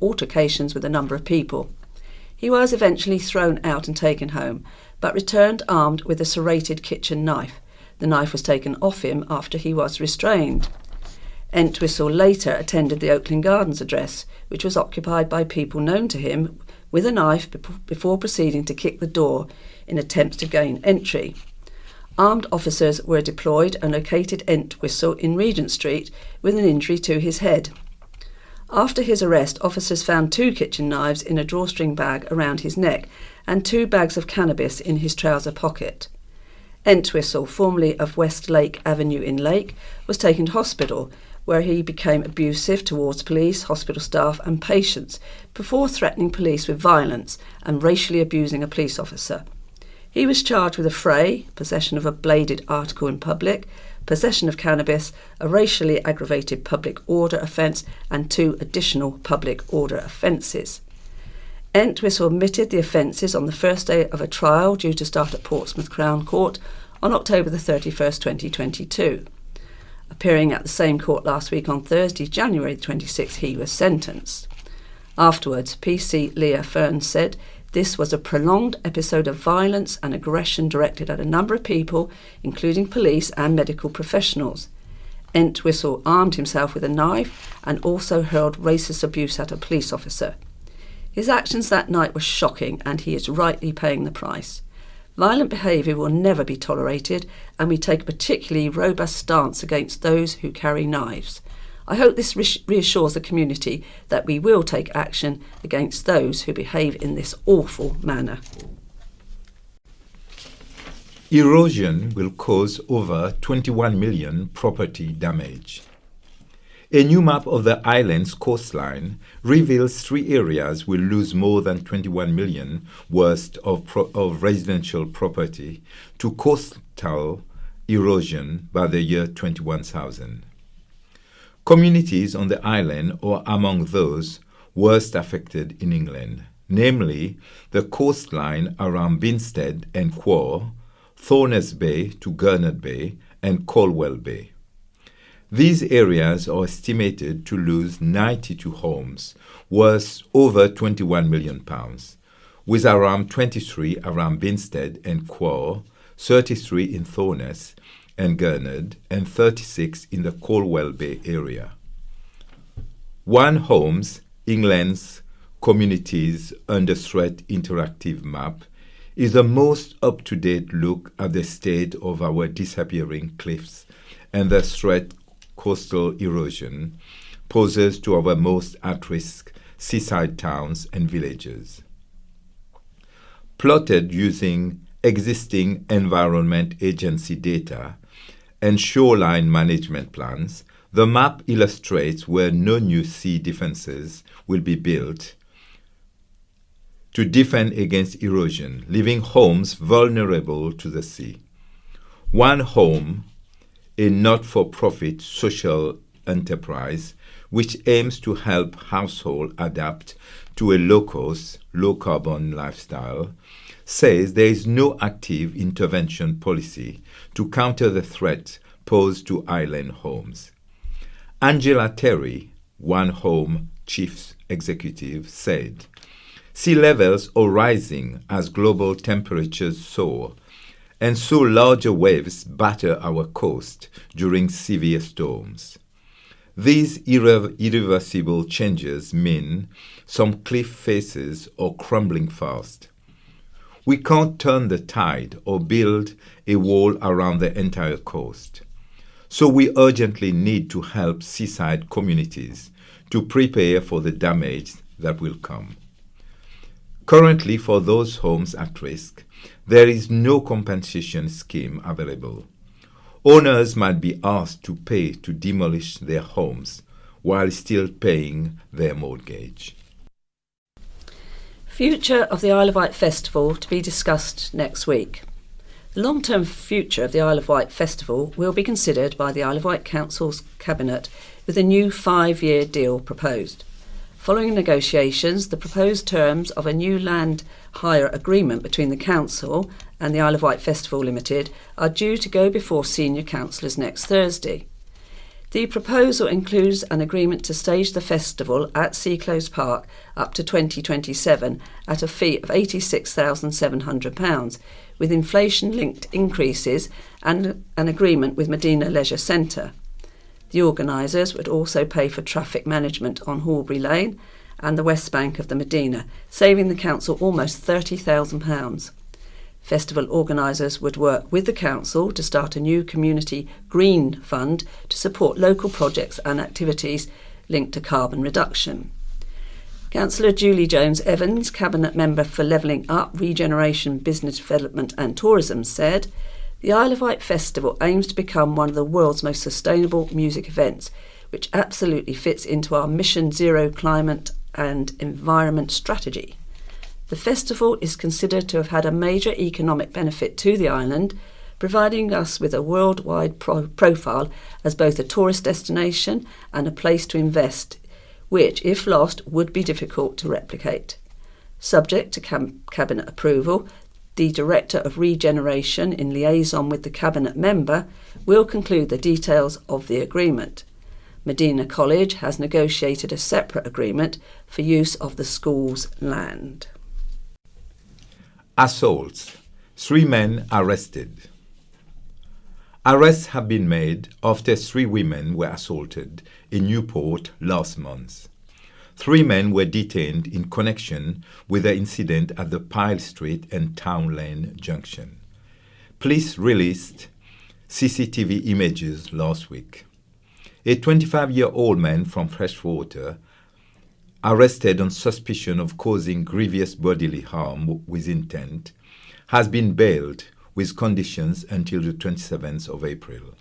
altercations with a number of people. He was eventually thrown out and taken home, but returned armed with a serrated kitchen knife. The knife was taken off him after he was restrained. Entwistle later attended the Oakland Gardens address, which was occupied by people known to him, with a knife before proceeding to kick the door in attempts to gain entry. Armed officers were deployed and located Entwistle in Regent Street with an injury to his head. After his arrest, officers found 2 kitchen knives in a drawstring bag around his neck and 2 bags of cannabis in his trouser pocket. Entwistle, formerly of Westlake Avenue in Lake, was taken to hospital, where he became abusive towards police, hospital staff and patients, before threatening police with violence and racially abusing a police officer. He was charged with affray, possession of a bladed article in public, possession of cannabis, a racially aggravated public order offence and 2 additional public order offences. Entwistle admitted the offences on the first day of a trial due to start at Portsmouth Crown Court on October the 31st, 2022. Appearing at the same court last week on Thursday, January 26th, he was sentenced. Afterwards, PC Leah Fern said this was a prolonged episode of violence and aggression directed at a number of people, including police and medical professionals. Entwistle armed himself with a knife and also hurled racist abuse at a police officer. His actions that night were shocking and he is rightly paying the price. Violent behaviour will never be tolerated and we take a particularly robust stance against those who carry knives. I hope this reassures the community that we will take action against those who behave in this awful manner. Erosion will cause over 21 million property damage. A new map of the island's coastline reveals 3 areas will lose more than 21 million worth of residential property to coastal erosion by the year 21,000. Communities on the island are among those worst affected in England, namely the coastline around Binstead and Quor, Thornes Bay to Gurnard Bay, and Colwell Bay. These areas are estimated to lose 92 homes, worth over £21 million, with around 23 around Binstead and Quor, 33 in Thornes and Gurnard, and 36 in the Colwell Bay area. One Homes, England's Communities Under Threat interactive map, is the most up-to-date look at the state of our disappearing cliffs and the threat coastal erosion poses to our most at-risk seaside towns and villages. Plotted using existing Environment Agency data and shoreline management plans, the map illustrates where no new sea defences will be built to defend against erosion, leaving homes vulnerable to the sea. One Home, a not-for-profit social enterprise which aims to help households adapt to a low-cost, low-carbon lifestyle, says there is no active intervention policy to counter the threat posed to island homes. Angela Terry, One Home chief executive, said, Sea levels are rising as global temperatures soar, and so larger waves batter our coast during severe storms. These irreversible changes mean some cliff faces are crumbling fast. We can't turn the tide or build a wall around the entire coast. So we urgently need to help seaside communities to prepare for the damage that will come. Currently, for those homes at risk, there is no compensation scheme available. Owners might be asked to pay to demolish their homes while still paying their mortgage. Future of the Isle of Wight Festival to be discussed next week. The long-term future of the Isle of Wight Festival will be considered by the Isle of Wight Council's Cabinet with a new 5-year deal proposed. Following negotiations, the proposed terms of a new land hire agreement between the Council and the Isle of Wight Festival Limited are due to go before senior councillors next Thursday. The proposal includes an agreement to stage the festival at Seaclose Park up to 2027 at a fee of £86,700, with inflation-linked increases and an agreement with Medina Leisure Centre. The organisers would also pay for traffic management on Horbury Lane and the west bank of the Medina, saving the council almost £30,000. Festival organisers would work with the council to start a new community green fund to support local projects and activities linked to carbon reduction. Councillor Julie Jones-Evans, Cabinet Member for Levelling Up, Regeneration, Business Development and Tourism, said, "The Isle of Wight Festival aims to become one of the world's most sustainable music events, which absolutely fits into our Mission Zero climate and environment strategy. The festival is considered to have had a major economic benefit to the island, providing us with a worldwide profile as both a tourist destination and a place to invest, which, if lost, would be difficult to replicate. Subject to Cabinet approval, the Director of Regeneration, in liaison with the Cabinet member, will conclude the details of the agreement. Medina College has negotiated a separate agreement for use of the school's land." Assaults. 3 men arrested. Arrests have been made after 3 women were assaulted in Newport last month. 3 men were detained in connection with the incident at the Pyle Street and Town Lane junction. Police released CCTV images last week. A 25-year-old man from Freshwater, arrested on suspicion of causing grievous bodily harm with intent, has been bailed with conditions until the 27th of April.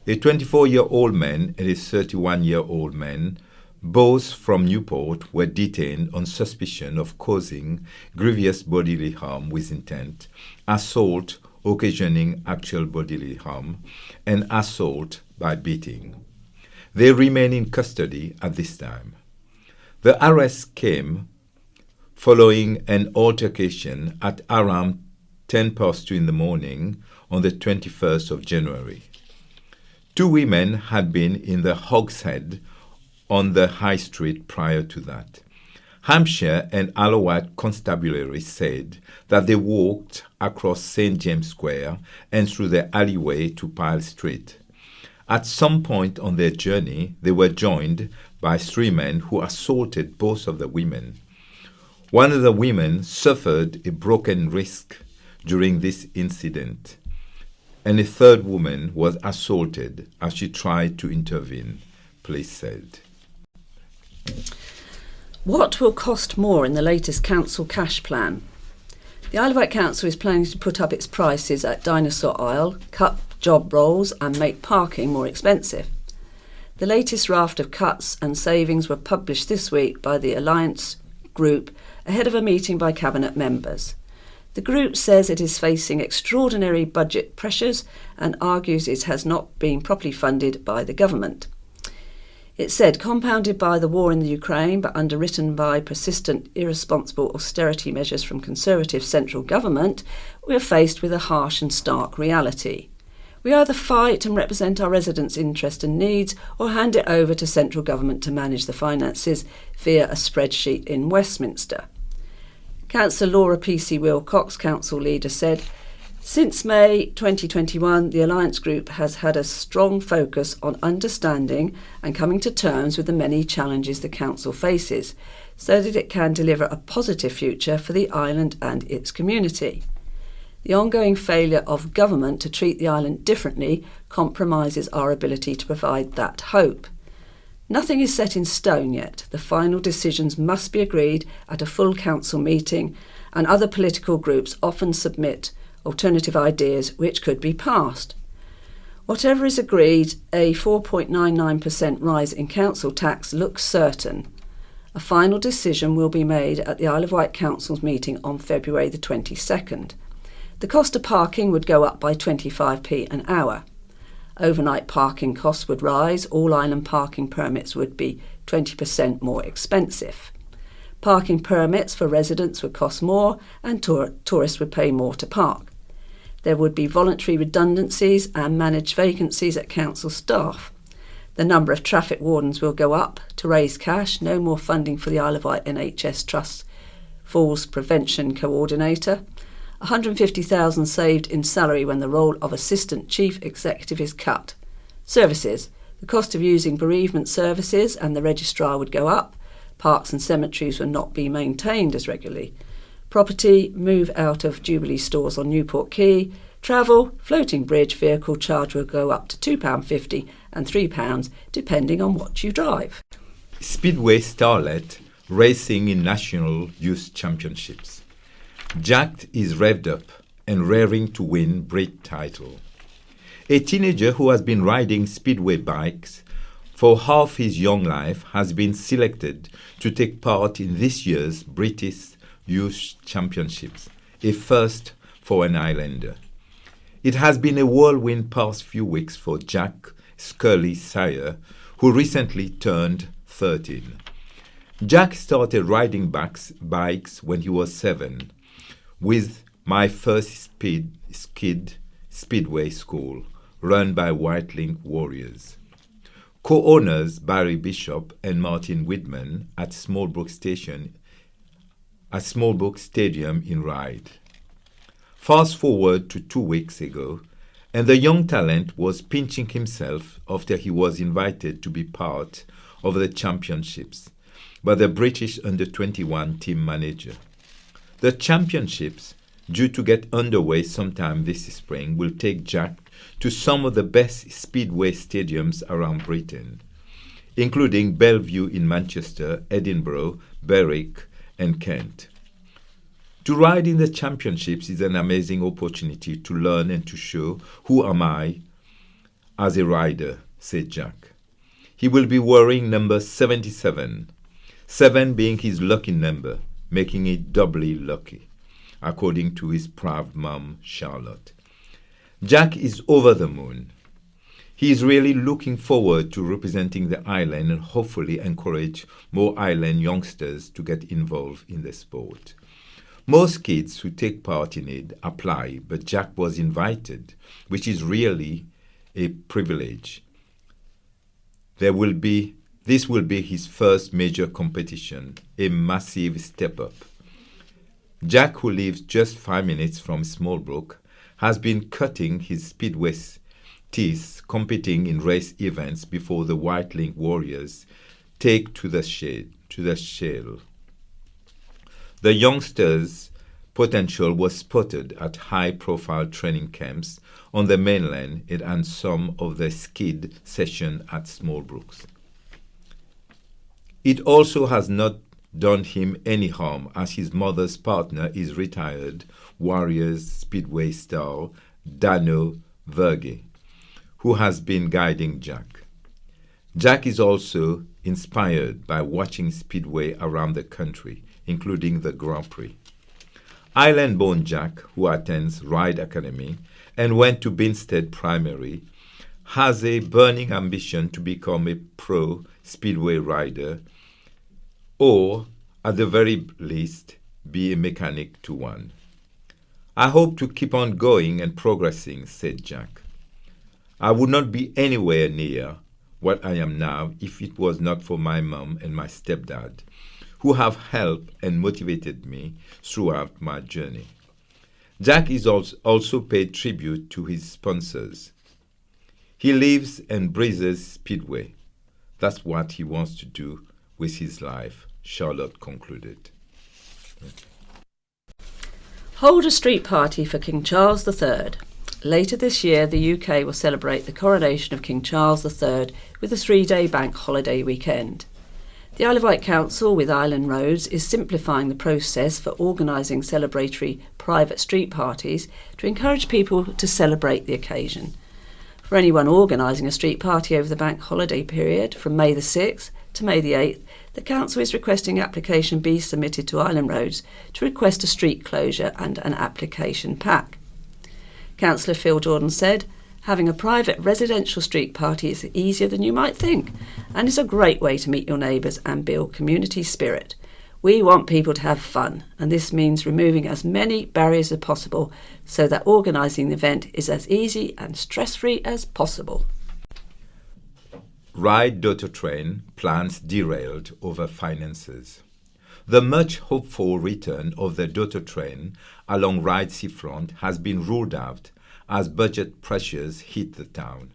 A 24-year-old man and a 31-year-old man, both from Newport, were detained on suspicion of causing grievous bodily harm with intent, assault occasioning actual bodily harm, and assault by beating. They remain in custody at this time. The arrest came following an altercation at around 2:10 in the morning on the 21st of January. 2 women had been in the Hogshead on the High Street prior to that. Hampshire and Isle of Wight Constabulary said that they walked across St. James Square and through the alleyway to Pyle Street. At some point on their journey, they were joined by 3 men who assaulted both of the women. One of the women suffered a broken wrist during this incident, and a 3rd woman was assaulted as she tried to intervene, police said. What will cost more in the latest council cash plan? The Isle of Wight Council is planning to put up its prices at Dinosaur Isle, cut job roles and make parking more expensive. The latest raft of cuts and savings were published this week by the Alliance Group ahead of a meeting by Cabinet members. The group says it is facing extraordinary budget pressures and argues it has not been properly funded by the government. It said, compounded by the war in the Ukraine but underwritten by persistent irresponsible austerity measures from Conservative central government, we are faced with a harsh and stark reality. We either fight and represent our residents' interests and needs or hand it over to central government to manage the finances via a spreadsheet in Westminster. Councillor Laura P.C. Wilcox, council leader, said, "Since May 2021, the Alliance Group has had a strong focus on understanding and coming to terms with the many challenges the council faces, so that it can deliver a positive future for the island and its community. The ongoing failure of government to treat the island differently compromises our ability to provide that hope. Nothing is set in stone yet. The final decisions must be agreed at a full council meeting, and other political groups often submit alternative ideas which could be passed. Whatever is agreed, a 4.99% rise in council tax looks certain. A final decision will be made at the Isle of Wight Council's meeting on February the 22nd. The cost of parking would go up by 25p an hour. Overnight parking costs would rise. All island parking permits would be 20% more expensive. Parking permits for residents would cost more, and tourists would pay more to park. There would be voluntary redundancies and managed vacancies at council staff. The number of traffic wardens will go up. To raise cash, no more funding for the Isle of Wight NHS Trust Falls Prevention Coordinator. 150,000 saved in salary when the role of Assistant Chief Executive is cut. Services. The cost of using bereavement services and the registrar would go up. Parks and cemeteries will not be maintained as regularly. Property. Move out of Jubilee stores on Newport Quay. Travel. Floating bridge vehicle charge will go up to £2.50 and £3 depending on what you drive. Speedway starlet racing in National Youth Championships. Jack is revved up and raring to win Brit title. A teenager who has been riding speedway bikes for half his young life has been selected to take part in this year's British Youth Championships, a first for an islander. It has been a whirlwind past few weeks for Jack Scully Sire, who recently turned 13. Jack started riding bikes when he was 7, with My First Skid Speedway School, run by Whitelink Warriors. Co-owners Barry Bishop and Martin Widman at Smallbrook Stadium in Ryde. Fast forward to 2 weeks ago, and the young talent was pinching himself after he was invited to be part of the championships by the British under-21 team manager. The championships, due to get underway sometime this spring, will take Jack to some of the best speedway stadiums around Britain, including Bellevue in Manchester, Edinburgh, Berwick, and Kent. To ride in the championships is an amazing opportunity to learn and to show who am I as a rider, said Jack. He will be wearing number 77, 7 being his lucky number, making it doubly lucky, according to his proud mum, Charlotte. Jack is over the moon. He is really looking forward to representing the island and hopefully encourage more island youngsters to get involved in the sport. Most kids who take part in it apply, but Jack was invited, which is really a privilege. This will be his first major competition, a massive step up. Jack, who lives just 5 minutes from Smallbrook, has been cutting his speedway teeth competing in race events before the Whitelink Warriors take to the shale. The youngster's potential was spotted at high-profile training camps on the mainland and some of the skid session at Smallbrooks. It also has not done him any harm, as his mother's partner is retired Warriors Speedway star Dano Verge, who has been guiding Jack. Jack is also inspired by watching Speedway around the country, including the Grand Prix. Island-born Jack, who attends Ryde Academy and went to Binstead Primary, has a burning ambition to become a pro Speedway rider, or, at the very least, be a mechanic to one. I hope to keep on going and progressing, said Jack. I would not be anywhere near what I am now if it was not for my mum and my stepdad, who have helped and motivated me throughout my journey. Jack is also paid tribute to his sponsors. He lives and breathes Speedway. That's what he wants to do with his life, Charlotte concluded. Hold a street party for King Charles III. Later this year, the UK will celebrate the coronation of King Charles III with a 3-day bank holiday weekend. The Isle of Wight Council, with Island Roads, is simplifying the process for organising celebratory private street parties to encourage people to celebrate the occasion. For anyone organising a street party over the bank holiday period from May the 6th to May the 8th, the Council is requesting application be submitted to Island Roads to request a street closure and an application pack. Councillor Phil Jordan said, "Having a private residential street party is easier than you might think and is a great way to meet your neighbours and build community spirit. We want people to have fun, and this means removing as many barriers as possible so that organising the event is as easy and stress-free as possible." Ryde Daughter Train plans derailed over finances. The much hoped-for return of the Daughter Train along Ryde seafront has been ruled out as budget pressures hit the town.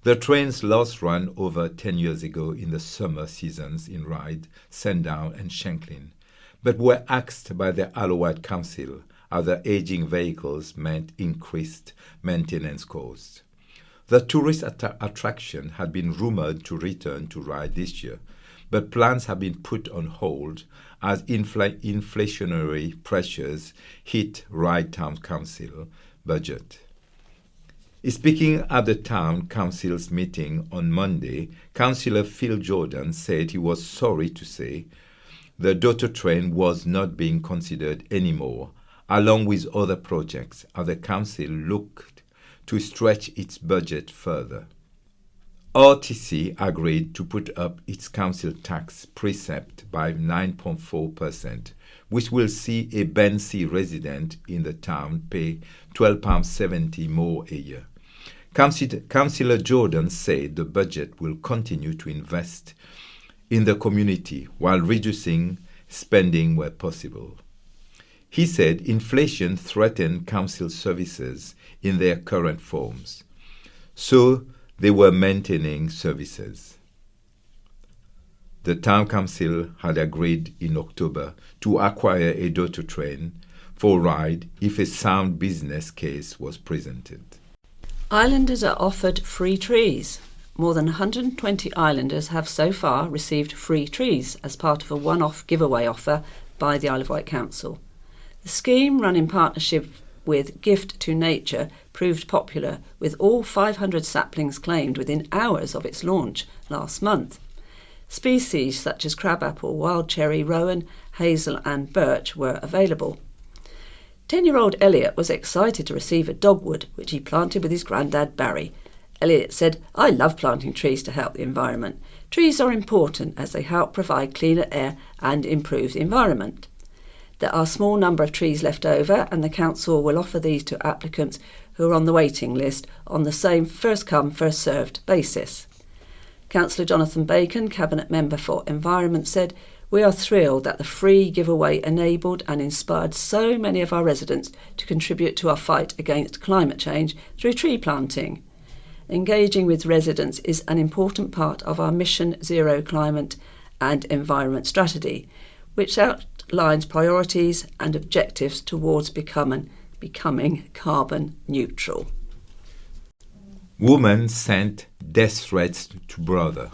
The train's last run over 10 years ago in the summer seasons in Ryde, Sandown and Shanklin, but were axed by the Isle of Wight Council as the ageing vehicles meant increased maintenance costs. The tourist attraction had been rumoured to return to Ryde this year, but plans have been put on hold as inflationary pressures hit Ryde Town Council budget. Speaking at the Town Council's meeting on Monday, Councillor Phil Jordan said he was sorry to say the Daughter Train was not being considered anymore, along with other projects, as the Council looked to stretch its budget further. RTC agreed to put up its council tax precept by 9.4%, which will see a Bensea resident in the town pay £12.70 more a year. Councillor Jordan said the budget will continue to invest in the community while reducing spending where possible. He said inflation threatened council services in their current forms, so they were maintaining services. The Town Council had agreed in October to acquire a Daughter Train for Ryde if a sound business case was presented. Islanders are offered free trees. More than 120 islanders have so far received free trees as part of a one-off giveaway offer by the Isle of Wight Council. The scheme, run in partnership with Gift to Nature, proved popular, with all 500 saplings claimed within hours of its launch last month. Species such as crabapple, wild cherry, rowan, hazel and birch were available. 10-year-old Elliot was excited to receive a dogwood, which he planted with his granddad Barry. Elliot said, "I love planting trees to help the environment. Trees are important as they help provide cleaner air and improve the environment. There are a small number of trees left over, and the council will offer these to applicants who are on the waiting list on the same first-come, first-served basis." Councillor Jonathan Bacon, Cabinet Member for Environment, said, "We are thrilled that the free giveaway enabled and inspired so many of our residents to contribute to our fight against climate change through tree planting. Engaging with residents is an important part of our Mission Zero Climate and Environment Strategy, which outlines priorities and objectives towards becoming carbon neutral." Woman sent death threats to brother.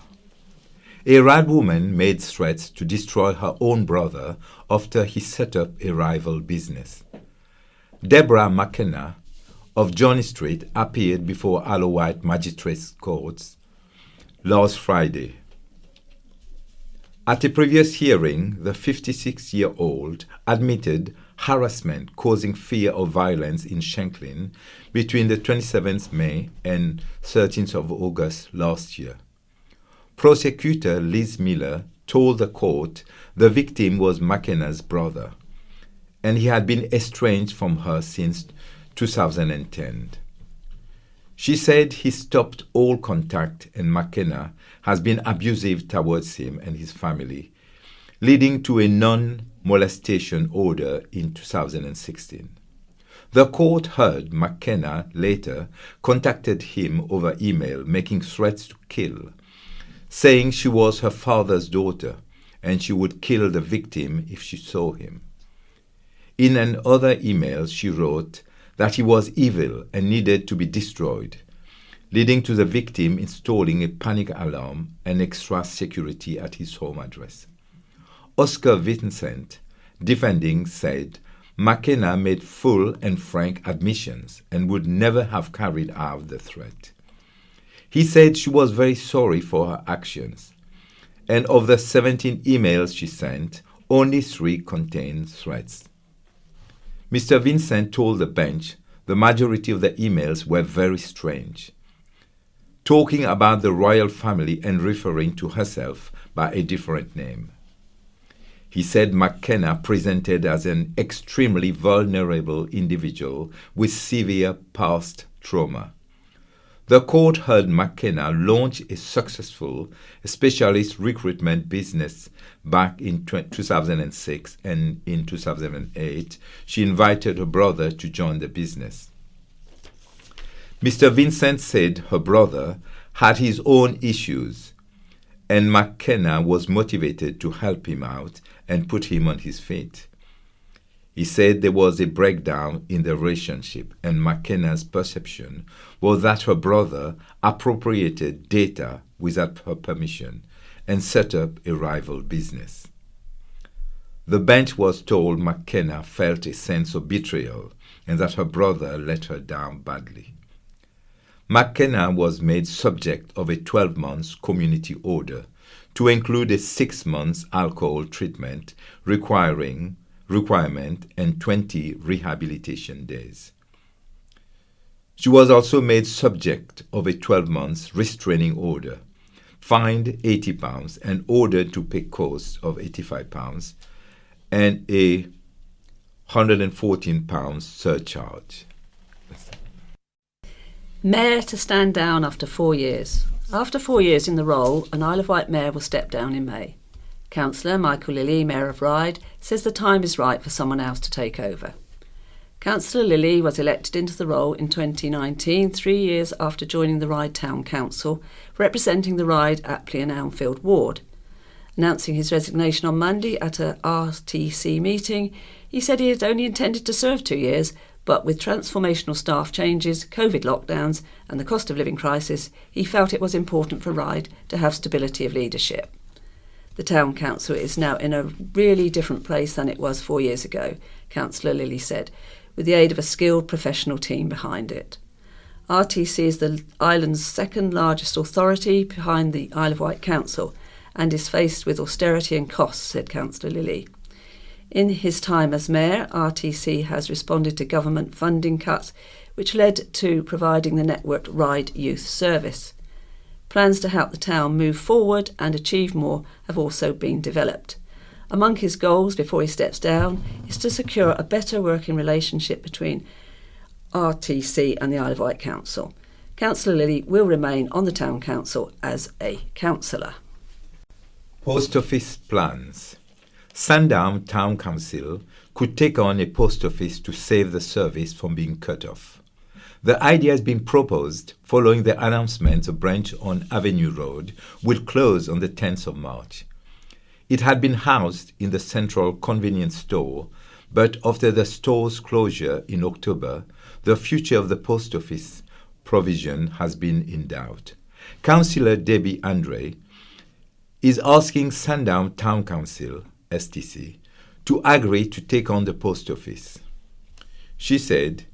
A Ryde woman made threats to destroy her own brother after he set up a rival business. Deborah McKenna of Johnny Street appeared before Isle of Wight Magistrates Courts last Friday. At a previous hearing, the 56-year-old admitted harassment causing fear of violence in Shanklin between the 27th May and 13th of August last year. Prosecutor Liz Miller told the court the victim was McKenna's brother, and he had been estranged from her since 2010. She said he stopped all contact and McKenna has been abusive towards him and his family, leading to a non-molestation order in 2016. The court heard McKenna later contacted him over email, making threats to kill, saying she was her father's daughter and she would kill the victim if she saw him. In another email, she wrote that he was evil and needed to be destroyed, leading to the victim installing a panic alarm and extra security at his home address. Oscar Vincent, defending, said McKenna made full and frank admissions and would never have carried out the threat. He said she was very sorry for her actions, and of the 17 emails she sent, only 3 contained threats. Mr. Vincent told the bench the majority of the emails were very strange, talking about the royal family and referring to herself by a different name. He said McKenna presented as an extremely vulnerable individual with severe past trauma. The court heard McKenna launch a successful specialist recruitment business back in 2006, and in 2008 she invited her brother to join the business. Mr. Vincent said her brother had his own issues, and McKenna was motivated to help him out and put him on his feet. He said there was a breakdown in the relationship, and McKenna's perception was that her brother appropriated data without her permission and set up a rival business. The bench was told McKenna felt a sense of betrayal and that her brother let her down badly. McKenna was made subject of a 12-month community order to include a 6-month alcohol treatment requirement and 20 rehabilitation days. She was also made subject of a 12-month restraining order, fined £80 and ordered to pay costs of £85 and a £114 surcharge. Mayor to stand down after 4 years. After 4 years in the role, an Isle of Wight mayor will step down in May. Councillor Michael Lilly, Mayor of Ryde, says the time is right for someone else to take over. Councillor Lilly was elected into the role in 2019, 3 years after joining the Ryde Town Council, representing the Ryde, Apley and Elmfield ward. Announcing his resignation on Monday at a RTC meeting, he said he had only intended to serve 2 years, but with transformational staff changes, COVID lockdowns and the cost of living crisis, he felt it was important for Ryde to have stability of leadership. The Town Council is now in a really different place than it was 4 years ago, Councillor Lilly said, with the aid of a skilled professional team behind it. RTC is the island's second largest authority behind the Isle of Wight Council and is faced with austerity and costs, said Councillor Lilly. In his time as Mayor, RTC has responded to government funding cuts, which led to providing the networked Ryde Youth Service. Plans to help the town move forward and achieve more have also been developed. Among his goals before he steps down is to secure a better working relationship between RTC and the Isle of Wight Council. Councillor Lilly will remain on the Town Council as a councillor. Post office plans. Sandown Town Council could take on a post office to save the service from being cut off. The idea has been proposed following the announcement a branch on Avenue Road will close on the 10th of March. It had been housed in the central convenience store, but after the store's closure in October, the future of the post office provision has been in doubt. Councillor Debbie Andre is asking Sandown Town Council, STC, to agree to take on the post office. She said,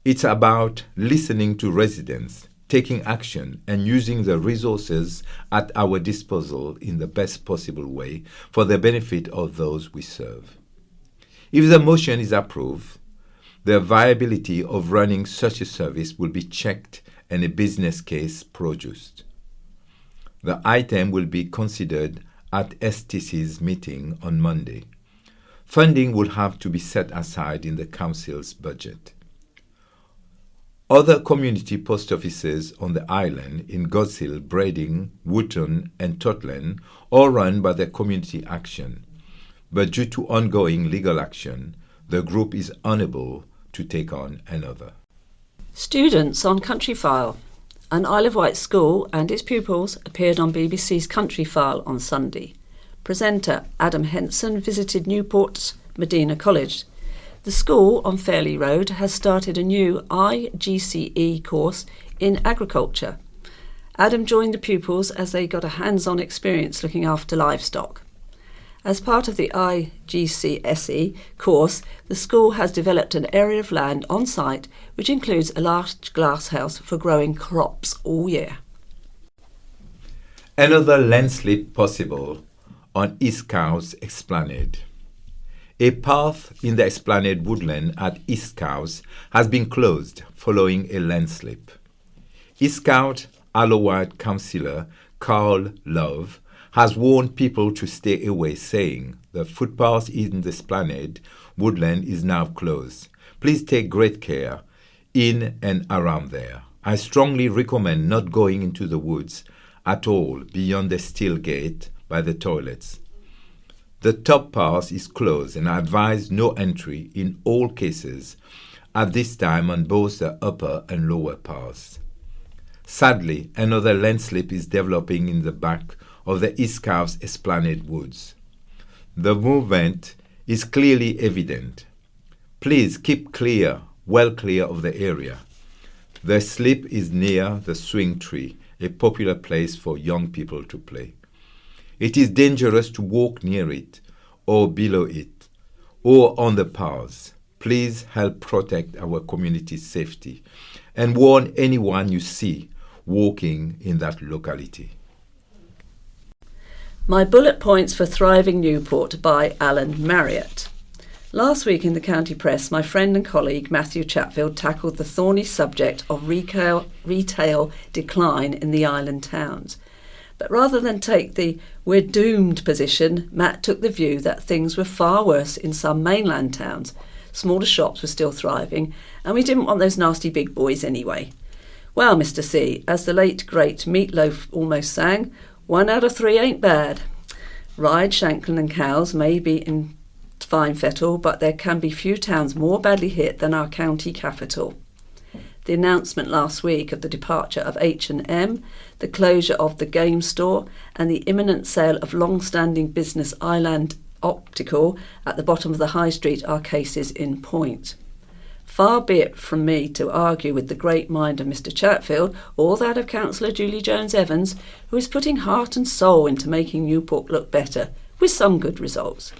"It's about listening to residents, taking action and using the resources at our disposal in the best possible way for the benefit of those we serve." If the motion is approved, the viability of running such a service will be checked and a business case produced. The item will be considered at STC's meeting on Monday. Funding will have to be set aside in the council's budget. Other community post offices on the island in Godshill, Brading, Wootton and Totland, all run by the Community Action. but due to ongoing legal action, the group is unable to take on another. Students on Countryfile. An Isle of Wight school and its pupils appeared on BBC's Countryfile on Sunday. Presenter Adam Henson visited Newport's Medina College. The school on Fairley Road has started a new IGCE course in agriculture. Adam joined the pupils as they got a hands-on experience looking after livestock. As part of the IGCSE course, the school has developed an area of land on site which includes a large glasshouse for growing crops all year. Another landslip possible on East Cowes Esplanade. A path in the Esplanade woodland at East Cowes has been closed following a landslip. East Cowes Isle of Wight councillor Carl Love has warned people to stay away, saying the footpath in the Esplanade woodland is now closed. Please take great care in and around there. I strongly recommend not going into the woods at all beyond the steel gate by the toilets. The top path is closed and I advise no entry in all cases at this time on both the upper and lower paths. Sadly, another landslip is developing in the back of the East Cowes Esplanade woods. The movement is clearly evident. Please keep well clear of the area. The slip is near the swing tree, a popular place for young people to play. It is dangerous to walk near it, or below it, or on the paths. Please help protect our community's safety and warn anyone you see walking in that locality. My bullet points for Thriving Newport by Alan Marriott. Last week in the county press, my friend and colleague Matthew Chatfield tackled the thorny subject of retail decline in the island towns. But rather than take the "we're doomed" position, Matt took the view that things were far worse in some mainland towns. Smaller shops were still thriving, and we didn't want those nasty big boys anyway. Well, Mr. C, as the late great Meatloaf almost sang, 1 out of 3 ain't bad. Ryde, Shanklin and Cowes may be in fine fettle, but there can be few towns more badly hit than our county capital. The announcement last week of the departure of H&M, the closure of the game store and the imminent sale of long-standing business Island Optical at the bottom of the high street are cases in point. Far be it from me to argue with the great mind of Mr. Chatfield or that of Councillor Julie Jones-Evans, who is putting heart and soul into making Newport look better, with some good results.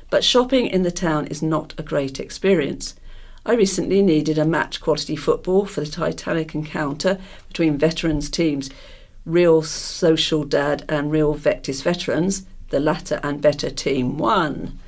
But shopping in the town is not a great experience. I recently needed a match-quality football for the Titanic encounter between veterans teams Real Social Dad and Real Vectis Veterans. The latter and better team won.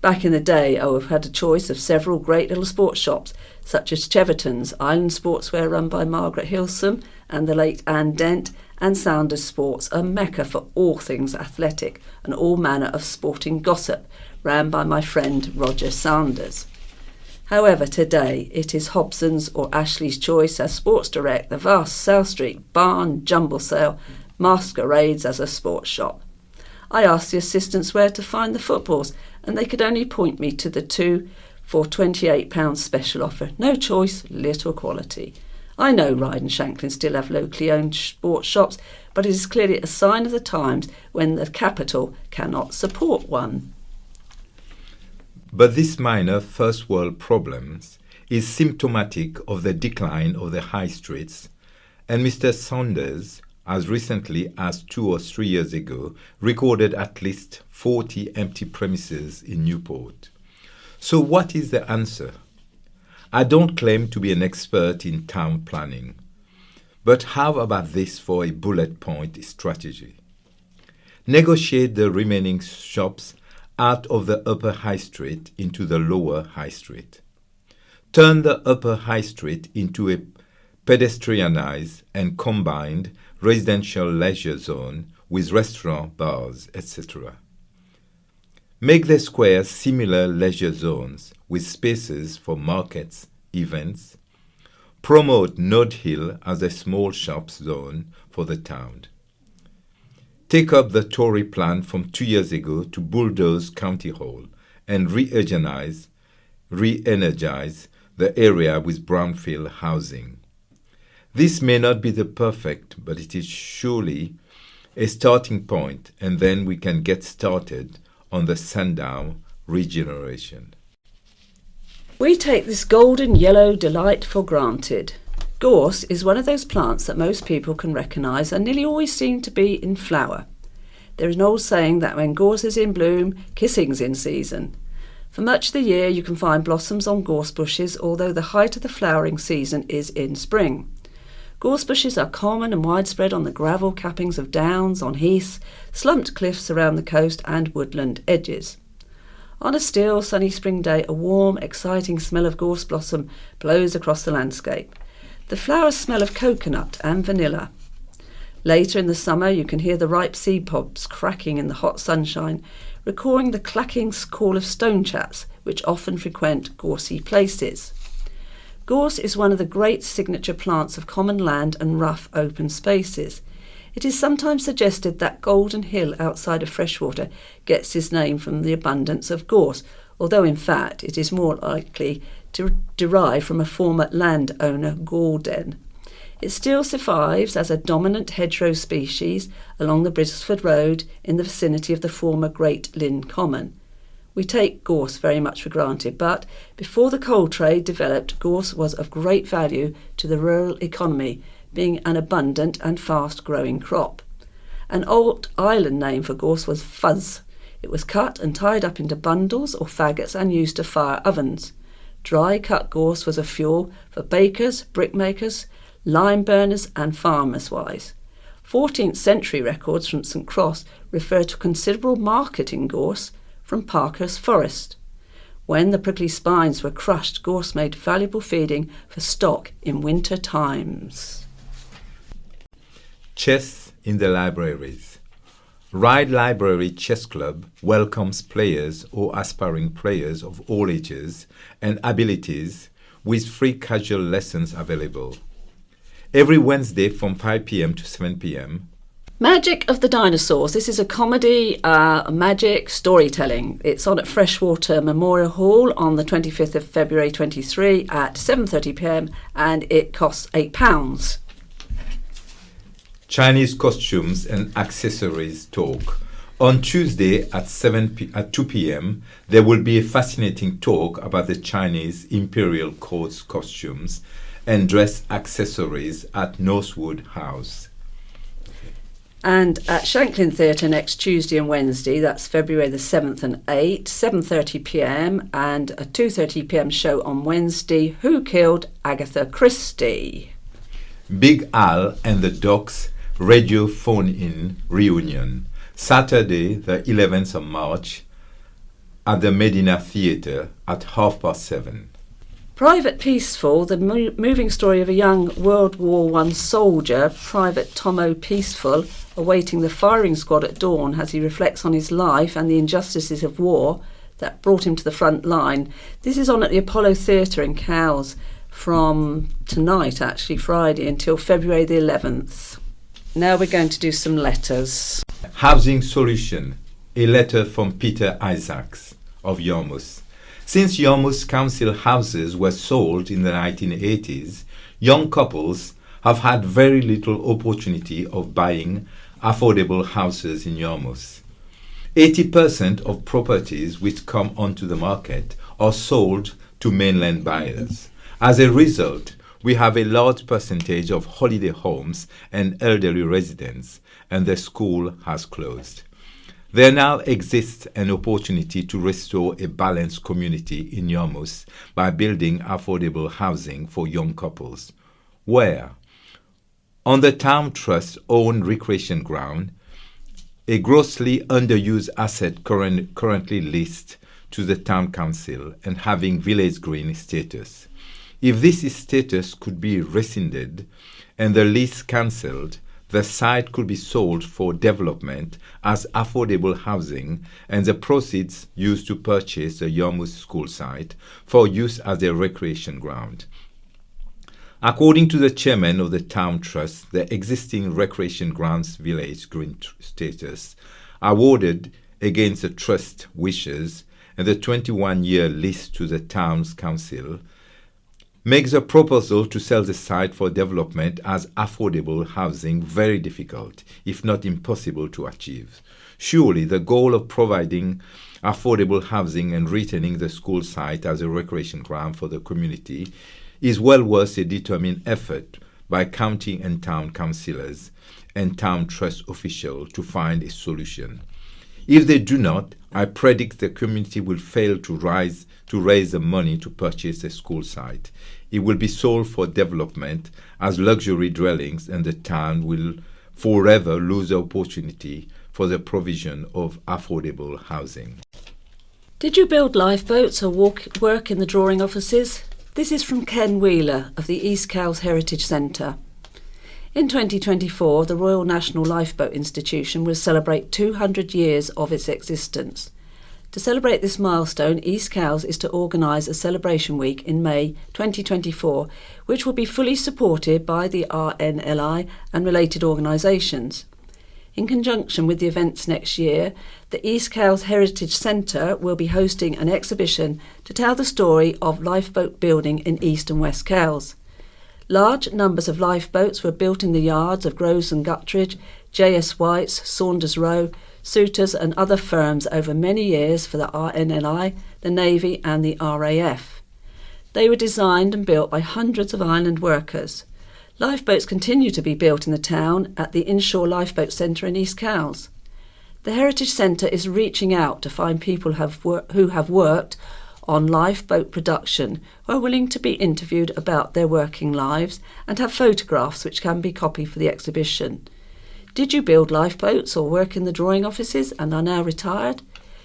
Back in the day, I would have had a choice of several great little sports shops, such as Cheverton's, Island Sportswear run by Margaret Hilsum and the late Anne Dent, and Sounders Sports, a mecca for all things athletic and all manner of sporting gossip, ran by my friend Roger Sanders. However, today it is Hobson's or Ashley's Choice as Sports Direct, the vast South Street barn jumble sale masquerades as a sports shop. I asked the assistants where to find the footballs, and they could only point me to the 2 for £28 special offer. No choice, little quality. I know Ryde and Shanklin still have locally owned sports shops, but it is clearly a sign of the times when the capital cannot support one. But this minor first world problems is symptomatic of the decline of the high streets, and Mr. Saunders, as recently as 2 or 3 years ago, recorded at least 40 empty premises in Newport. So what is the answer? I don't claim to be an expert in town planning, but how about this for a bullet point strategy? Negotiate the remaining shops out of the upper high street into the lower high street. Turn the upper high street into a pedestrianized and combined residential leisure zone with restaurant, bars, etc. Make the squares similar leisure zones with spaces for markets, events. Promote Node Hill as a small shops zone for the town. take up the Tory plan from 2 years ago to bulldoze County Hall and re-energize the area with brownfield housing. This may not be the perfect, but it is surely a starting point, and then we can get started on the Sandown regeneration. We take this golden yellow delight for granted. Gorse is one of those plants that most people can recognise and nearly always seem to be in flower. There is an old saying that when gorse is in bloom, kissing's in season. For much of the year you can find blossoms on gorse bushes, although the height of the flowering season is in spring. Gorse bushes are common and widespread on the gravel cappings of downs, on heaths, slumped cliffs around the coast and woodland edges. On a still, sunny spring day, a warm, exciting smell of gorse blossom blows across the landscape. The flowers smell of coconut and vanilla. Later in the summer you can hear the ripe seed pods cracking in the hot sunshine, recalling the clacking call of stonechats which often frequent gorsey places. Gorse is one of the great signature plants of common land and rough open spaces. It is sometimes suggested that Golden Hill outside of Freshwater gets its name from the abundance of gorse, although in fact it is more likely to derive from a former landowner Gordon. It still survives as a dominant hedgerow species along the Brisford Road in the vicinity of the former Great Lynn Common. We take gorse very much for granted, but before the coal trade developed, gorse was of great value to the rural economy, being an abundant and fast-growing crop. An old island name for gorse was fuzz. It was cut and tied up into bundles or faggots and used to fire ovens. Dry cut gorse was a fuel for bakers, brickmakers, lime burners and farmers' 14th century records from St Cross refer to considerable market in gorse from Parker's Forest. When the prickly spines were crushed, gorse made valuable feeding for stock in winter times. Chess in the libraries. Ryde Library Chess Club welcomes players or aspiring players of all ages and abilities with free casual lessons available. Every Wednesday from 5 p.m. to 7 p.m. Magic of the Dinosaurs. This is a comedy, magic storytelling. It's on at Freshwater Memorial Hall on the 25th of February 23 at 7:30 p.m. and it costs £8. Chinese costumes and accessories talk. On Tuesday at 2 p.m. there will be a fascinating talk about the Chinese Imperial Court's costumes and dress accessories at Northwood House. And at Shanklin Theatre next Tuesday and Wednesday, that's February the 7th and 8th, 7:30 p.m. and a 2:30 p.m. show on Wednesday, Who Killed Agatha Christie? Big Al and the Doc's radio phone-in reunion, Saturday the 11th of March at the Medina Theatre at 7:30. Private Peaceful, the moving story of a young World War I soldier, Private Tomo Peaceful, awaiting the firing squad at dawn as he reflects on his life and the injustices of war that brought him to the front line. This is on at the Apollo Theatre in Cowes from tonight, actually Friday, until February the 11th. Now we're going to do some letters. Housing Solution, a letter from Peter Isaacs of Yarmouth. Since Yarmouth council houses were sold in the 1980s, young couples have had very little opportunity of buying affordable houses in Yarmouth. 80% of properties which come onto the market are sold to mainland buyers. As a result, we have a large percentage of holiday homes and elderly residents, and the school has closed. There now exists an opportunity to restore a balanced community in Yarmouth by building affordable housing for young couples. Where? On the Town Trust-owned recreation ground, a grossly underused asset currently leased to the Town Council and having village green status. If this status could be rescinded and the lease cancelled, the site could be sold for development as affordable housing and the proceeds used to purchase the Yarmouth school site for use as a recreation ground. According to the chairman of the Town Trust, the existing Recreation Grounds Village green status, awarded against the Trust wishes and the 21-year lease to the Town's Council, makes a proposal to sell the site for development as affordable housing very difficult, if not impossible to achieve. Surely the goal of providing affordable housing and retaining the school site as a recreation ground for the community is well worth a determined effort by county and town councillors and town trust officials to find a solution. If they do not, I predict the community will fail to raise the money to purchase a school site. It will be sold for development as luxury dwellings, and the town will forever lose the opportunity for the provision of affordable housing. Did you build lifeboats or work in the drawing offices? This is from Ken Wheeler of the East Cowes Heritage Centre. In 2024, the Royal National Lifeboat Institution will celebrate 200 years of its existence. To celebrate this milestone, East Cowes is to organise a celebration week in May 2024, which will be fully supported by the RNLI and related organisations. In conjunction with the events next year, the East Cowes Heritage Centre will be hosting an exhibition to tell the story of lifeboat building in East and West Cowes. Large numbers of lifeboats were built in the yards of Groves and Guttridge, J.S. White's, Saunders Row, Souters and other firms over many years for the RNLI, the Navy and the RAF. They were designed and built by hundreds of island workers. Lifeboats continue to be built in the town at the Inshore Lifeboat Centre in East Cowes. The Heritage Centre is reaching out to find people who have worked on lifeboat production who are willing to be interviewed about their working lives and have photographs which can be copied for the exhibition. Did you build lifeboats or work in the drawing offices and are now retired?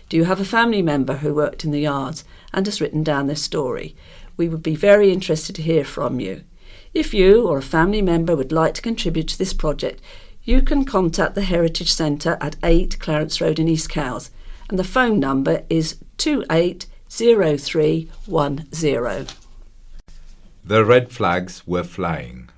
Do you have a family member who worked in the yards and has written down their story? We would be very interested to hear from you. If you or a family member would like to contribute to this project, you can contact the Heritage Centre at 8 Clarence Road in East Cowes, and the phone number is 280310. The red flags were flying.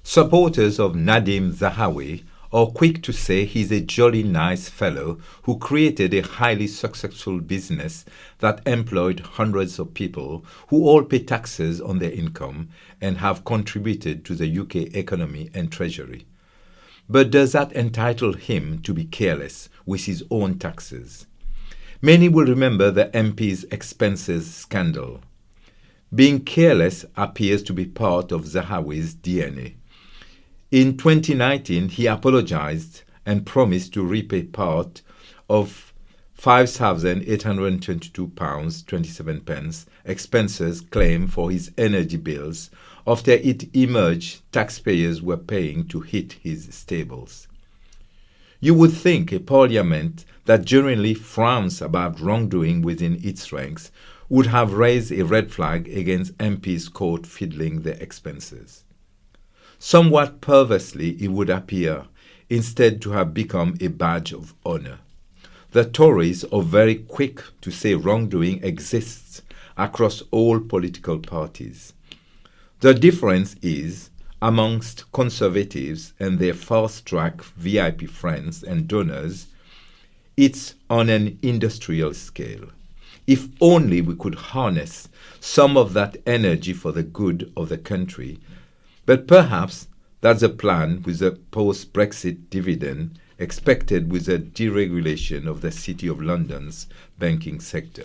Supporters of Nadim Zahawi are quick to say he's a jolly nice fellow who created a highly successful business that employed hundreds of people who all pay taxes on their income and have contributed to the UK economy and treasury. But does that entitle him to be careless with his own taxes? Many will remember the MP's expenses scandal. Being careless appears to be part of Zahawi's DNA. In 2019, he apologised and promised to repay part of £5,822.27 expenses claimed for his energy bills after it emerged taxpayers were paying to heat his stables. You would think a parliament that genuinely frowns about wrongdoing within its ranks would have raised a red flag against MPs caught fiddling their expenses. Somewhat perversely, it would appear instead to have become a badge of honour. The Tories are very quick to say wrongdoing exists across all political parties. The difference is, amongst Conservatives and their fast-track VIP friends and donors, it's on an industrial scale. If only we could harness some of that energy for the good of the country. But perhaps that's a plan with a post-Brexit dividend expected with a deregulation of the City of London's banking sector.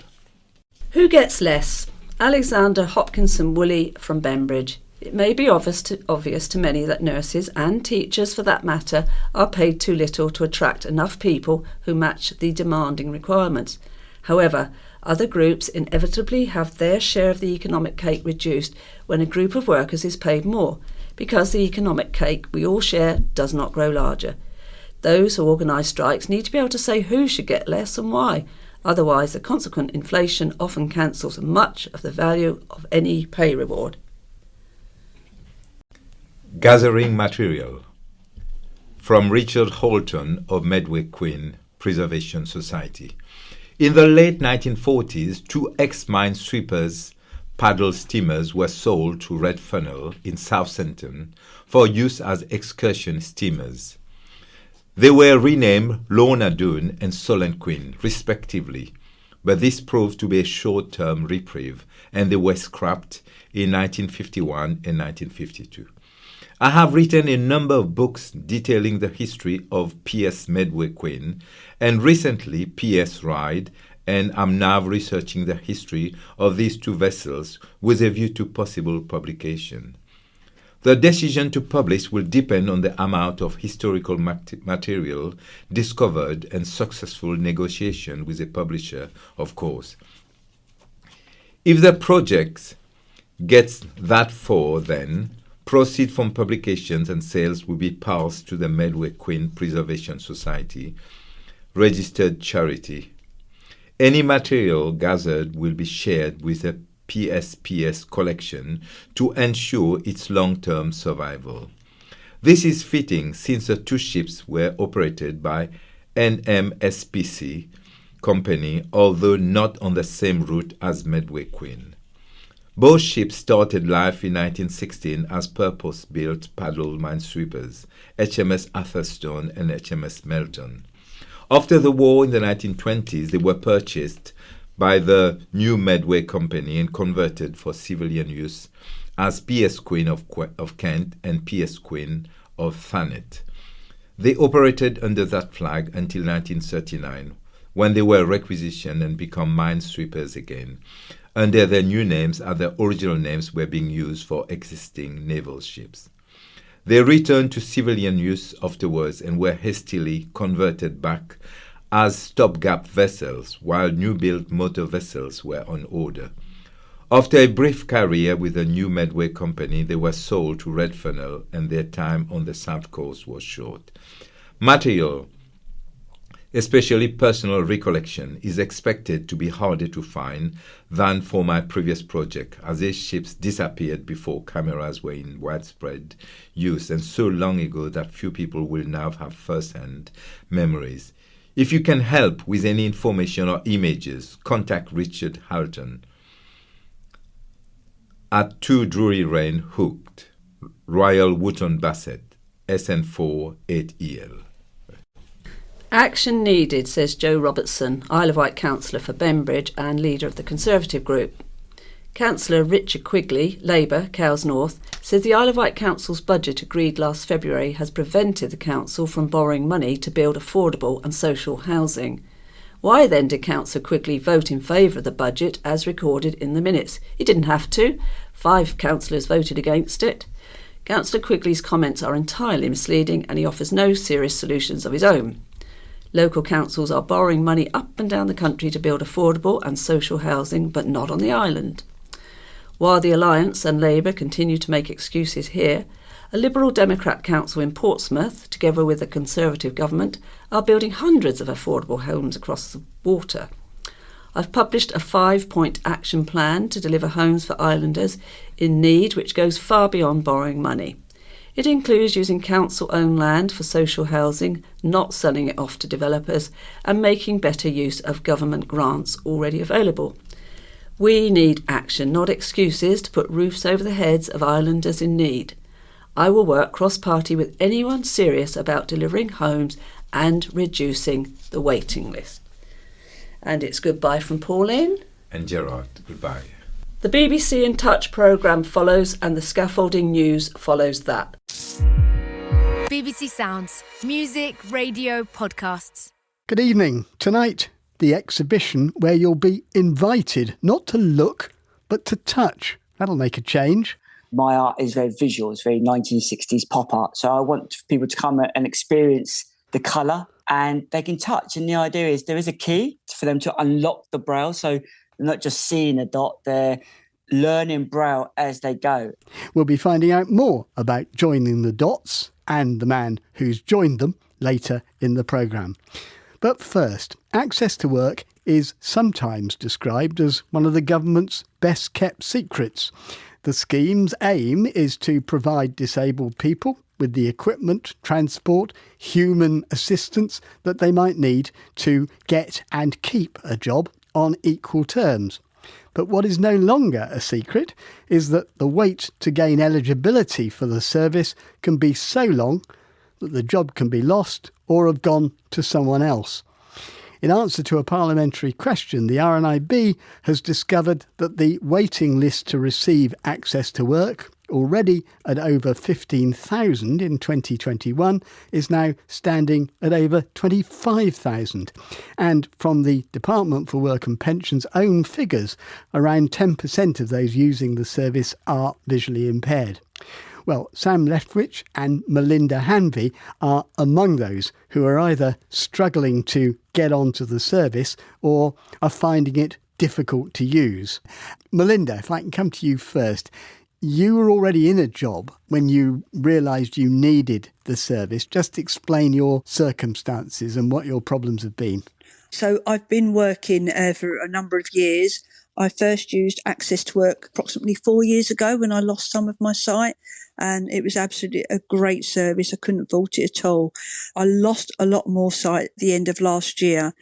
Who gets less? Alexander Hopkinson Woolley from Bembridge. It may be obvious to many that nurses, and teachers for that matter, are paid too little to attract enough people who match the demanding requirements. However, other groups inevitably have their share of the economic cake reduced when a group of workers is paid more, because the economic cake we all share does not grow larger. Those who organise strikes need to be able to say who should get less and why. Otherwise, the consequent inflation often cancels much of the value of any pay reward. Gathering material. From Richard Holton of Medway Queen Preservation Society. In the late 1940s, two ex-mine sweepers paddle steamers were sold to Red Funnel in Southampton for use as excursion steamers. They were renamed Lorna Doone and Solent Queen, respectively, but this proved to be a short-term reprieve, and they were scrapped in 1951 and 1952. I have written a number of books detailing the history of PS Medway Queen and recently PS Ride, and I'm now researching the history of these two vessels with a view to possible publication. The decision to publish will depend on the amount of historical material discovered and successful negotiation with a publisher, of course. If the project gets that far, then proceeds from publications and sales will be passed to the Medway Queen Preservation Society, registered charity. Any material gathered will be shared with a PSPS collection to ensure its long-term survival. This is fitting since the two ships were operated by NMSPC company, although not on the same route as Medway Queen. Both ships started life in 1916 as purpose-built paddle minesweepers, HMS Atherstone and HMS Melton. After the war in the 1920s, they were purchased by the new Medway Company and converted for civilian use as PS Queen of Kent and PS Queen of Thanet. They operated under that flag until 1939, when they were requisitioned and become minesweepers again, under their new names as their original names were being used for existing naval ships. They returned to civilian use afterwards and were hastily converted back as stopgap vessels, while new-built motor vessels were on order. After a brief career with the new Medway Company, they were sold to Red Funnel, and their time on the south coast was short. Material, especially personal recollection, is expected to be harder to find than for my previous project, as these ships disappeared before cameras were in widespread use and so long ago that few people will now have first-hand memories. If you can help with any information or images, contact Richard Halton at 2 Drury Lane, Hooked, Royal Wootton Bassett, SN4 8EL. Action needed, says Joe Robertson, Isle of Wight councillor for Bembridge and leader of the Conservative group. Councillor Richard Quigley, Labour, Cowes North, says the Isle of Wight Council's budget agreed last February has prevented the council from borrowing money to build affordable and social housing. Why then did Councillor Quigley vote in favour of the budget as recorded in the minutes? He didn't have to. 5 councillors voted against it. Councillor Quigley's comments are entirely misleading and he offers no serious solutions of his own. Local councils are borrowing money up and down the country to build affordable and social housing, but not on the island. While the Alliance and Labour continue to make excuses here, a Liberal Democrat council in Portsmouth, together with the Conservative government, are building hundreds of affordable homes across the water. I've published a 5-point action plan to deliver homes for islanders in need, which goes far beyond borrowing money. It includes using council-owned land for social housing, not selling it off to developers, and making better use of government grants already available. We need action, not excuses, to put roofs over the heads of islanders in need. I will work cross-party with anyone serious about delivering homes and reducing the waiting list. And it's goodbye from Pauline. And Gerard, goodbye. The BBC In Touch programme follows and the Scaffolding News follows that. BBC Sounds. Music, radio, podcasts. Good evening. Tonight, the exhibition where you'll be invited not to look, but to touch. That'll make a change. My art is very visual. It's very 1960s pop art. So I want people to come and experience the colour and they can touch. And the idea is there is a key for them to unlock the Braille. So they're not just seeing a dot, they're learning Braille as they go. We'll be finding out more about joining the dots and the man who's joined them later in the programme. But first, access to work is sometimes described as one of the government's best kept secrets. The scheme's aim is to provide disabled people with the equipment, transport, human assistance that they might need to get and keep a job on equal terms. But what is no longer a secret is that the wait to gain eligibility for the service can be so long that the job can be lost or have gone to someone else. In answer to a parliamentary question, the RNIB has discovered that the waiting list to receive access to work, already at over 15,000 in 2021, is now standing at over 25,000. And from the Department for Work and Pensions' own figures, around 10% of those using the service are visually impaired. Well, Sam Leftwich and Melinda Hanvey are among those who are either struggling to get onto the service or are finding it difficult to use. Melinda, if I can come to you first. You were already in a job when you realised you needed the service. Just explain your circumstances and what your problems have been. So I've been working for a number of years. I first used Access to Work approximately 4 years ago when I lost some of my sight, and it was absolutely a great service. I couldn't fault it at all. I lost a lot more sight at the end of last year,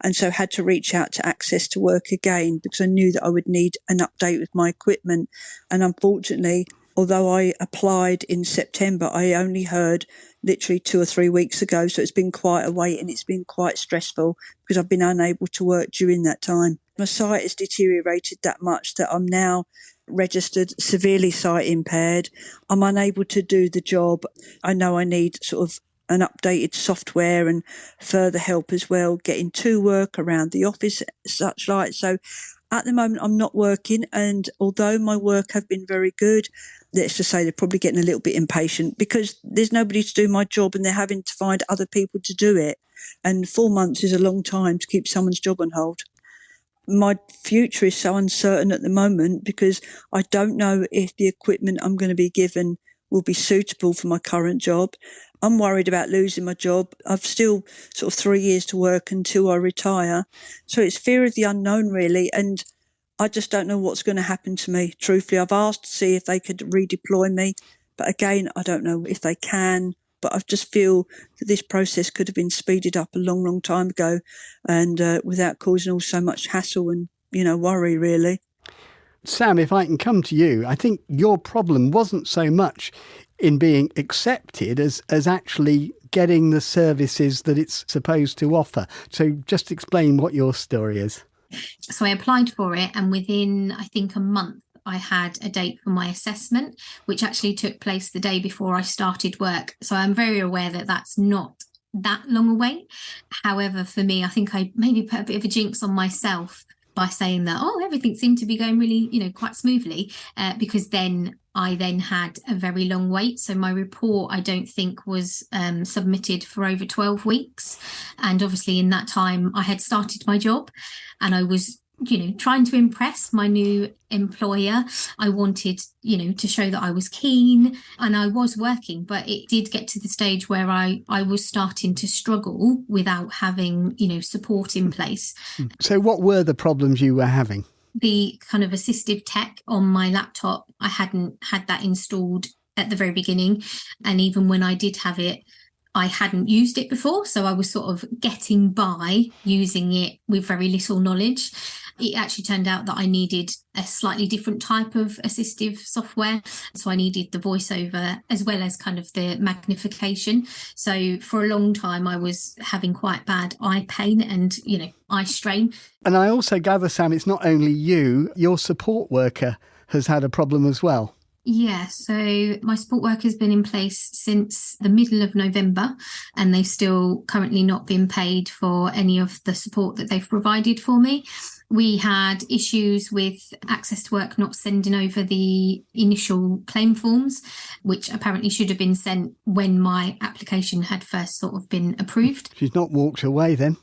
and so had to reach out to Access to Work again because I knew that I would need an update with my equipment. And unfortunately, although I applied in September, I only heard literally 2 or 3 weeks ago. So it's been quite a wait, and it's been quite stressful because I've been unable to work during that time. My sight has deteriorated that much that I'm now registered severely sight impaired. I'm unable to do the job. I know I need sort of an updated software and further help as well, getting to work around the office, such like. So at the moment, I'm not working, and although my work have been very good, let's just say they're probably getting a little bit impatient because there's nobody to do my job and they're having to find other people to do it. And 4 months is a long time to keep someone's job on hold. My future is so uncertain at the moment because I don't know if the equipment I'm going to be given will be suitable for my current job. I'm worried about losing my job. I've still sort of 3 years to work until I retire. So it's fear of the unknown, really. And I just don't know what's going to happen to me. Truthfully, I've asked to see if they could redeploy me. But again, I don't know if they can. But I just feel that this process could have been speeded up a long, long time ago and without causing all so much hassle and, worry, really. Sam, if I can come to you, I think your problem wasn't so much in being accepted as actually getting the services that it's supposed to offer. So just explain what your story is. So I applied for it, and within, I think, a month, I had a date for my assessment, which actually took place the day before I started work. So I'm very aware that that's not that long a wait. However, for me, I think I maybe put a bit of a jinx on myself by saying that, everything seemed to be going really, quite smoothly, because I then had a very long wait. So my report, I don't think, was submitted for over 12 weeks. And obviously in that time, I had started my job and I was trying to impress my new employer. I wanted, to show that I was keen and I was working, but it did get to the stage where I was starting to struggle without having, support in place. So what were the problems you were having? The kind of assistive tech on my laptop, I hadn't had that installed at the very beginning. And even when I did have it, I hadn't used it before. So I was sort of getting by using it with very little knowledge. It actually turned out that I needed a slightly different type of assistive software. So I needed the voiceover as well as kind of the magnification. So for a long time, I was having quite bad eye pain and, eye strain. And I also gather, Sam, it's not only you, your support worker has had a problem as well. Yeah, so my support work has been in place since the middle of November, and they've still currently not been paid for any of the support that they've provided for me. We had issues with Access to Work not sending over the initial claim forms, which apparently should have been sent when my application had first sort of been approved. She's not walked away then?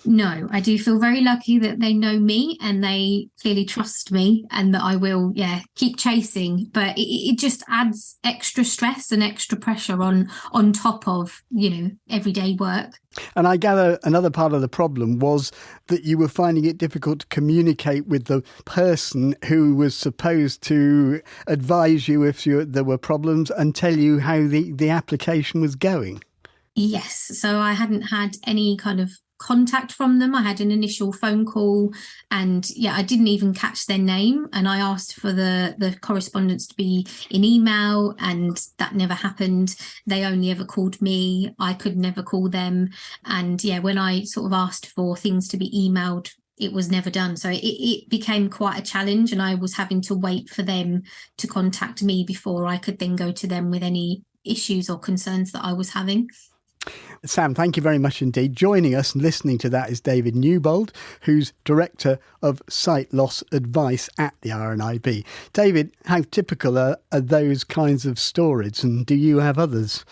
No, I do feel very lucky that they know me and they clearly trust me and that I will, keep chasing. But it just adds extra stress and extra pressure on top of, everyday work. And I gather another part of the problem was that you were finding it difficult to communicate with the person who was supposed to advise you if there were problems and tell you how the application was going. Yes. So I hadn't had any kind of contact from them. I had an initial phone call and I didn't even catch their name, and I asked for the correspondence to be in email, and that never happened. They only ever called me. I could never call them. And when I sort of asked for things to be emailed, it was never done. So it became quite a challenge, and I was having to wait for them to contact me before I could then go to them with any issues or concerns that I was having. Sam, thank you very much indeed. Joining us and listening to that is David Newbold, who's Director of Sight Loss Advice at the RNIB. David, how typical are those kinds of stories, and do you have others?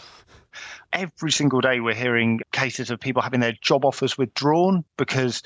Every single day we're hearing cases of people having their job offers withdrawn because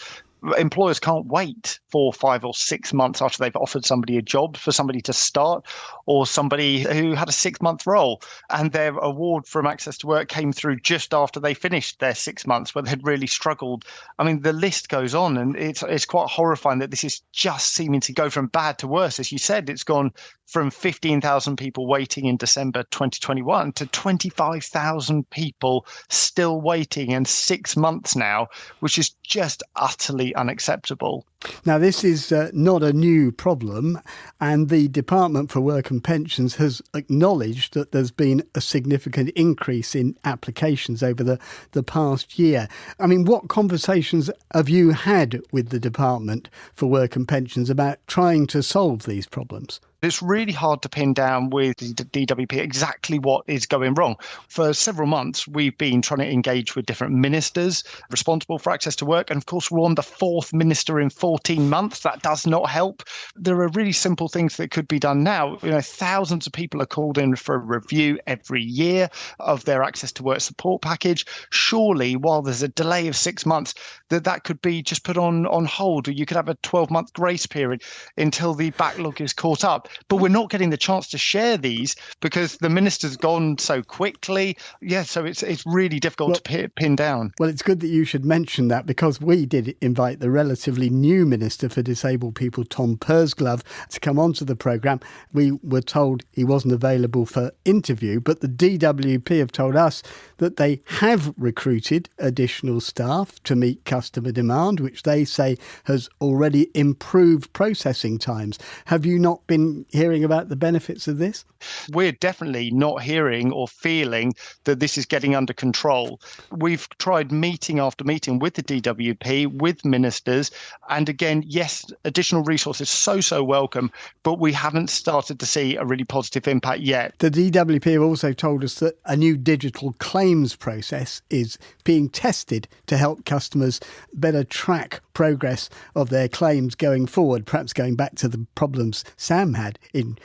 employers can't wait 4, 5 or 6 months after they've offered somebody a job for somebody to start, or somebody who had a 6-month role and their award from Access to Work came through just after they finished their 6 months where they'd really struggled. I mean, the list goes on, and it's quite horrifying that this is just seeming to go from bad to worse. As you said, it's gone from 15,000 people waiting in December 2021 to 25,000 people still waiting in 6 months now, which is just utterly unacceptable. Now, this is not a new problem, and the Department for Work and Pensions has acknowledged that there's been a significant increase in applications over the past year. I mean, what conversations have you had with the Department for Work and Pensions about trying to solve these problems? It's really hard to pin down with the DWP exactly what is going wrong. For several months, we've been trying to engage with different ministers responsible for Access to Work. And of course, we're on the 4th minister in 14 months. That does not help. There are really simple things that could be done now. Thousands of people are called in for a review every year of their Access to Work support package. Surely, while there's a delay of 6 months, that could be just put on hold. Or you could have a 12-month grace period until the backlog is caught up. But we're not getting the chance to share these because the minister's gone so quickly. So it's really difficult to pin down. Well, it's good that you should mention that, because we did invite the relatively new Minister for Disabled People, Tom Pursglove, to come onto the programme. We were told he wasn't available for interview, but the DWP have told us that they have recruited additional staff to meet customer demand, which they say has already improved processing times. Have you not been hearing about the benefits of this? We're definitely not hearing or feeling that this is getting under control. We've tried meeting after meeting with the DWP, with ministers, and again, yes, additional resources so welcome, but we haven't started to see a really positive impact yet. The DWP have also told us that a new digital claims process is being tested to help customers better track progress of their claims going forward, perhaps going back to the problems Sam had in,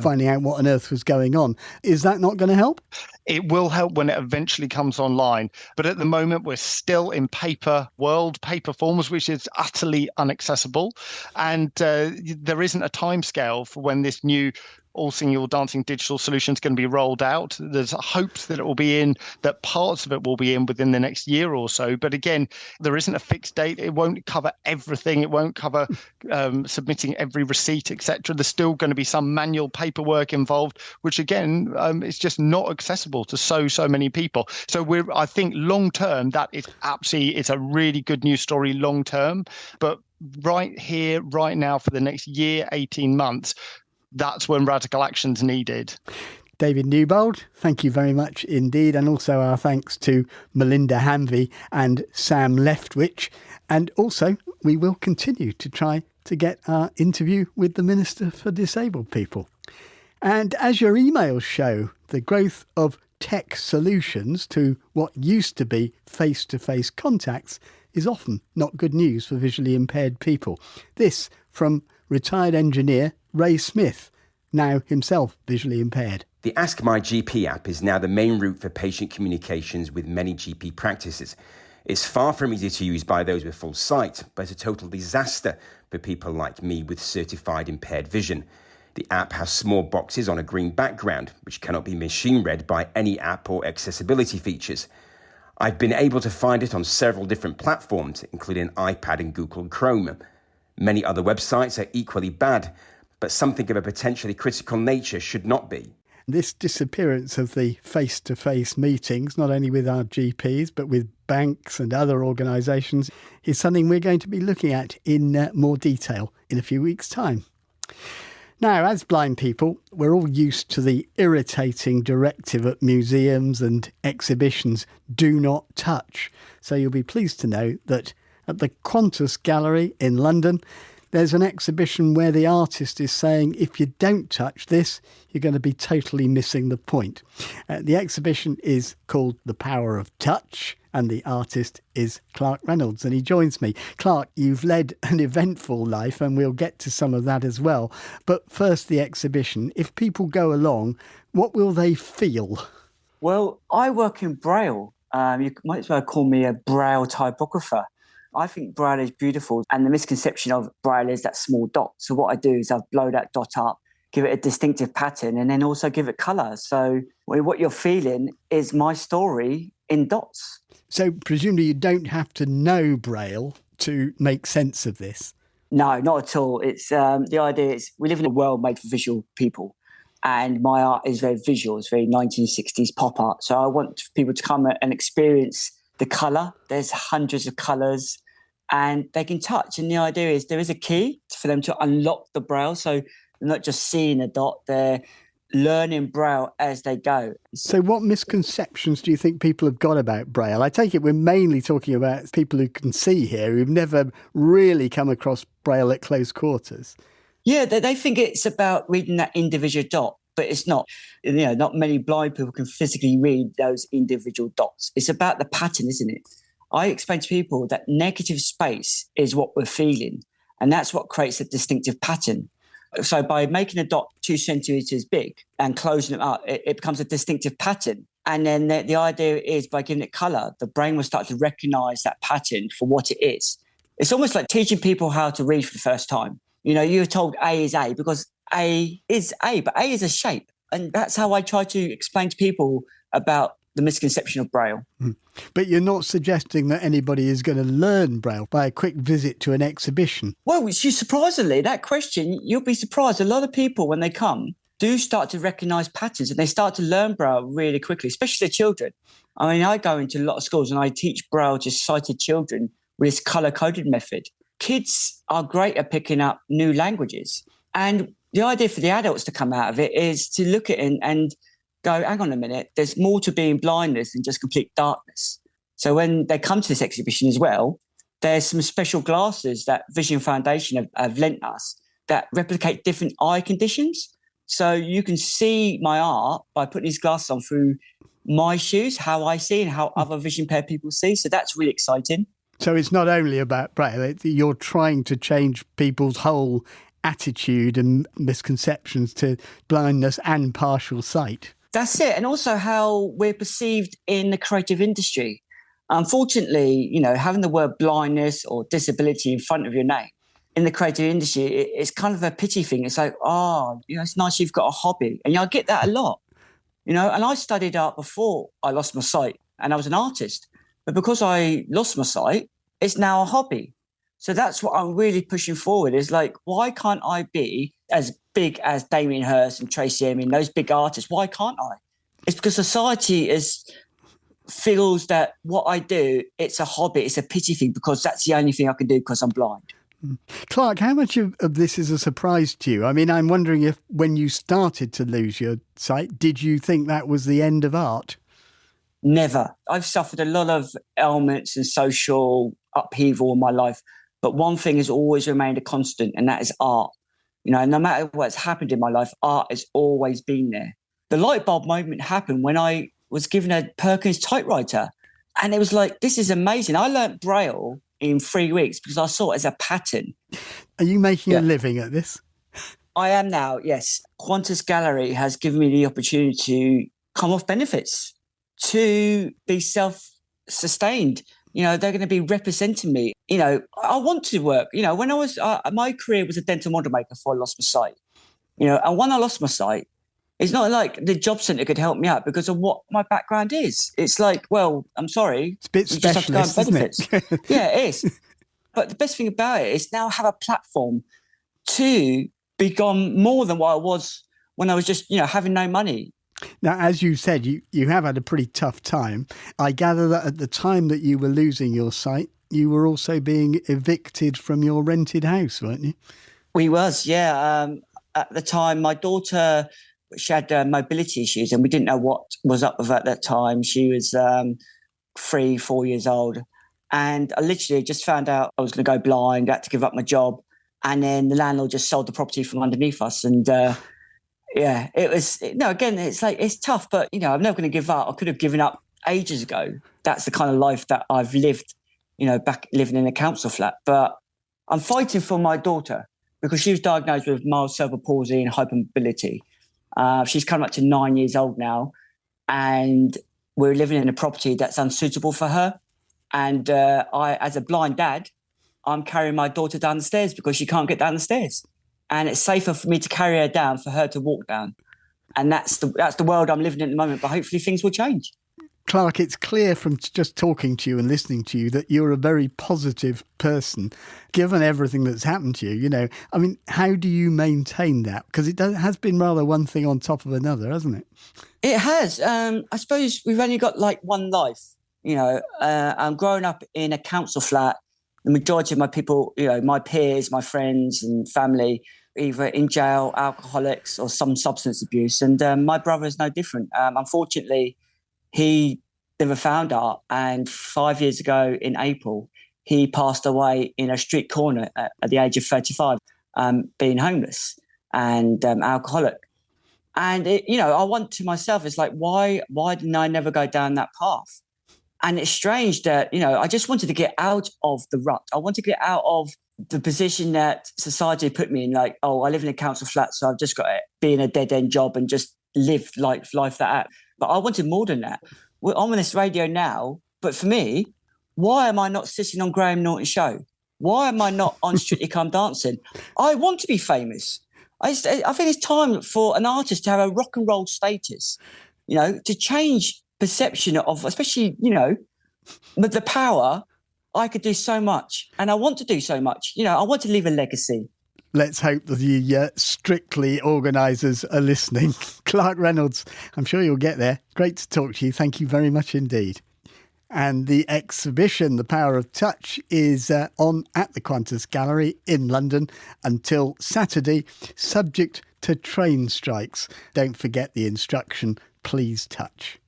finding out what on earth was going on. Is that not going to help? It will help when it eventually comes online. But at the moment, we're still in paper forms, which is utterly inaccessible. And there isn't a timescale for when this new All Singing All Dancing digital solution is going to be rolled out. There's hopes that it will be that parts of it will be in within the next year or so. But again, there isn't a fixed date. It won't cover everything. It won't cover submitting every receipt, etc. There's still going to be some manual paperwork involved, which again, is just not accessible to so many people. So I think long term, that is absolutely, it's a really good news story long term. But right here, right now, for the next year, 18 months, that's when radical action's needed. David Newbold, thank you very much indeed. And also our thanks to Melinda Hanvey and Sam Leftwich. And also, we will continue to try to get our interview with the Minister for Disabled People. And as your emails show, the growth of tech solutions to what used to be face-to-face contacts is often not good news for visually impaired people. This from retired engineer Ray Smith, now himself visually impaired. The Ask My GP app is now the main route for patient communications with many GP practices. It's far from easy to use by those with full sight, but it's a total disaster for people like me with certified impaired vision. The app has small boxes on a green background, which cannot be machine read by any app or accessibility features. I've been able to find it on several different platforms, including iPad and Google Chrome. Many other websites are equally bad, but something of a potentially critical nature should not be. This disappearance of the face-to-face meetings, not only with our GPs, but with banks and other organisations, is something we're going to be looking at in more detail in a few weeks' time. Now, as blind people, we're all used to the irritating directive at museums and exhibitions, do not touch. So you'll be pleased to know that at the Qantas Gallery in London, there's an exhibition where the artist is saying, if you don't touch this, you're going to be totally missing the point. The exhibition is called The Power of Touch, and the artist is Clark Reynolds, and he joins me. Clark, you've led an eventful life, and we'll get to some of that as well. But first, the exhibition. If people go along, what will they feel? Well, I work in Braille. You might as well call me a Braille typographer. I think Braille is beautiful, and the misconception of Braille is that small dot. So what I do is I blow that dot up, give it a distinctive pattern, and then also give it colour. So what you're feeling is my story in dots. So presumably you don't have to know Braille to make sense of this? No, not at all. It's the idea is we live in a world made for visual people, and my art is very visual. It's very 1960s pop art. So I want people to come and experience the colour. There's hundreds of colours, and they can touch. And the idea is there is a key for them to unlock the Braille. So they're not just seeing a dot, they're learning Braille as they go. So what misconceptions do you think people have got about Braille? I take it we're mainly talking about people who can see here, who've never really come across Braille at close quarters. Yeah, they think it's about reading that individual dot, but it's not. You know, not many blind people can physically read those individual dots. It's about the pattern, isn't it? I explain to people that negative space is what we're feeling, and that's what creates a distinctive pattern. So by making a dot 2 centimetres big and closing it up, it becomes a distinctive pattern. And then the idea is by giving it colour, the brain will start to recognise that pattern for what it is. It's almost like teaching people how to read for the first time. You know, you're told A is A because A is A, but A is a shape. And that's how I try to explain to people about the misconception of Braille. But you're not suggesting that anybody is going to learn Braille by a quick visit to an exhibition? Well, surprisingly, that question, you'll be surprised. A lot of people, when they come, do start to recognise patterns and they start to learn Braille really quickly, especially the children. I mean, I go into a lot of schools and I teach Braille to sighted children with this colour-coded method. Kids are great at picking up new languages. And the idea for the adults to come out of it is to look at it and go, hang on a minute, there's more to being blindness than just complete darkness. So when they come to this exhibition as well, there's some special glasses that Vision Foundation have lent us that replicate different eye conditions. So you can see my art by putting these glasses on through my shoes, how I see and how other vision impaired people see. So that's really exciting. So it's not only about Braille, you're trying to change people's whole attitude and misconceptions to blindness and partial sight. That's it. And also how we're perceived in the creative industry. Unfortunately, you know, having the word blindness or disability in front of your name in the creative industry, it's kind of a pity thing. It's like, oh, you know, it's nice you've got a hobby. And I get that a lot, you know, and I studied art before I lost my sight and I was an artist. But because I lost my sight, it's now a hobby. So that's what I'm really pushing forward is like, why can't I be as big as Damien Hirst and Tracy Emin, those big artists? Why can't I? It's because society feels that what I do, it's a hobby, it's a pity thing because that's the only thing I can do because I'm blind. Clark, how much of this is a surprise to you? I mean, I'm wondering if when you started to lose your sight, did you think that was the end of art? Never. I've suffered a lot of ailments and social upheaval in my life. But one thing has always remained a constant, and that is art. You know, no matter what's happened in my life, art has always been there. The light bulb moment happened when I was given a Perkins typewriter. And it was like, this is amazing. I learnt Braille in 3 weeks because I saw it as a pattern. Are you making a living at this? I am now, yes. Qantas Gallery has given me the opportunity to come off benefits, to be self-sustained. You know, they're going to be representing me. You know, I want to work. You know, when I was, my career was a dental model maker before I lost my sight. You know, and when I lost my sight, it's not like the job centre could help me out because of what my background is. It's like, well, I'm sorry. It's a bit specialist, isn't it? Yeah, it is. But the best thing about it is now I have a platform to become more than what I was when I was just, you know, having no money. Now, as you said, you have had a pretty tough time. I gather that at the time that you were losing your sight, you were also being evicted from your rented house, weren't you? We was, yeah. At the time, my daughter, she had mobility issues and we didn't know what was up with her at that time. She was 3-4 years old. And I literally just found out I was going to go blind, had to give up my job. And then the landlord just sold the property from underneath us. And yeah, it was, again, it's like, it's tough, but, I'm never going to give up. I could have given up ages ago. That's the kind of life that I've lived, back living in a council flat. But I'm fighting for my daughter because she was diagnosed with mild cerebral palsy and hypermobility. She's come up to 9 years old now, and we're living in a property that's unsuitable for her. And I, as a blind dad, I'm carrying my daughter down the stairs because she can't get down the stairs. And it's safer for me to carry her down for her to walk down. And that's the world I'm living in at the moment, but hopefully things will change. Clark, it's clear from just talking to you and listening to you that you're a very positive person, given everything that's happened to you. I mean, how do you maintain that? Because it has been rather one thing on top of another, hasn't it? It has. I suppose we've only got like one life. I'm growing up in a council flat. The majority of my people, my peers, my friends and family, either in jail, alcoholics or some substance abuse. And my brother is no different. Unfortunately, he never found art. And 5 years ago in April, he passed away in a street corner at the age of 35, being homeless and alcoholic. And, I want to myself, it's like, why didn't I never go down that path? And it's strange that, I just wanted to get out of the rut. I want to get out of the position that society put me in, like, I live in a council flat, so I've just got to be in a dead-end job and just live life that out. But I wanted more than that. I'm on this radio now, but for me, why am I not sitting on Graham Norton's show? Why am I not on Strictly Come Dancing? I want to be famous. I think it's time for an artist to have a rock and roll status, to change perception of, especially, with the power. I could do so much and I want to do so much. I want to leave a legacy. Let's hope that the Strictly organisers are listening. Clark Reynolds, I'm sure you'll get there. Great to talk to you. Thank you very much indeed. And the exhibition, The Power of Touch, is on at the Qantas Gallery in London until Saturday, subject to train strikes. Don't forget the instruction, please touch.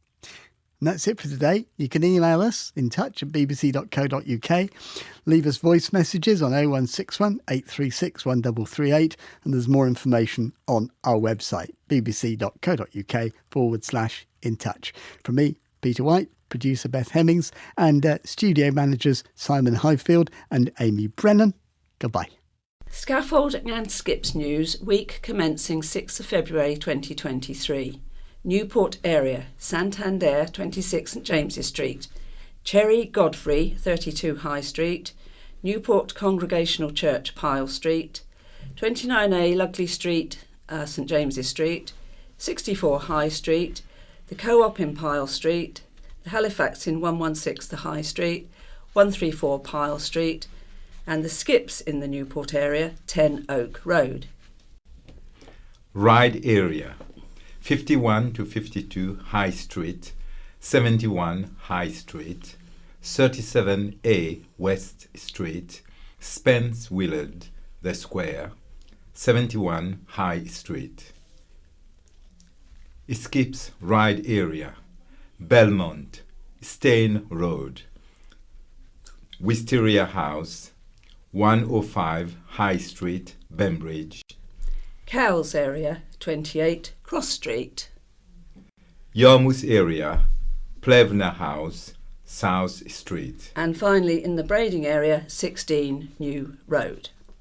And that's it for today. You can email us in touch at bbc.co.uk. Leave us voice messages on 0161 836 1338. And there's more information on our website, bbc.co.uk/in touch. From me, Peter White, producer Beth Hemmings, and studio managers Simon Highfield and Amy Brennan. Goodbye. Scaffolding and Skips News, week commencing 6th of February 2023. Newport area, Santander, 26 St James's Street. Cherry Godfrey, 32 High Street. Newport Congregational Church, Pyle Street. 29A Lugley Street, St James's Street. 64 High Street. The Co-op in Pyle Street. The Halifax in 116 The High Street. 134 Pyle Street. And the Skips in the Newport area, 10 Oak Road. Ride area, 51 to 52 High Street, 71 High Street, 37A West Street, Spence Willard, The Square, 71 High Street. Skips ride area, Belmont, Stane Road, Wisteria House, 105 High Street, Bembridge. Cowes area, 28 Cross Street. Yarmouth area, Plevna House, South Street. And finally in the Brading area, 16 New Road.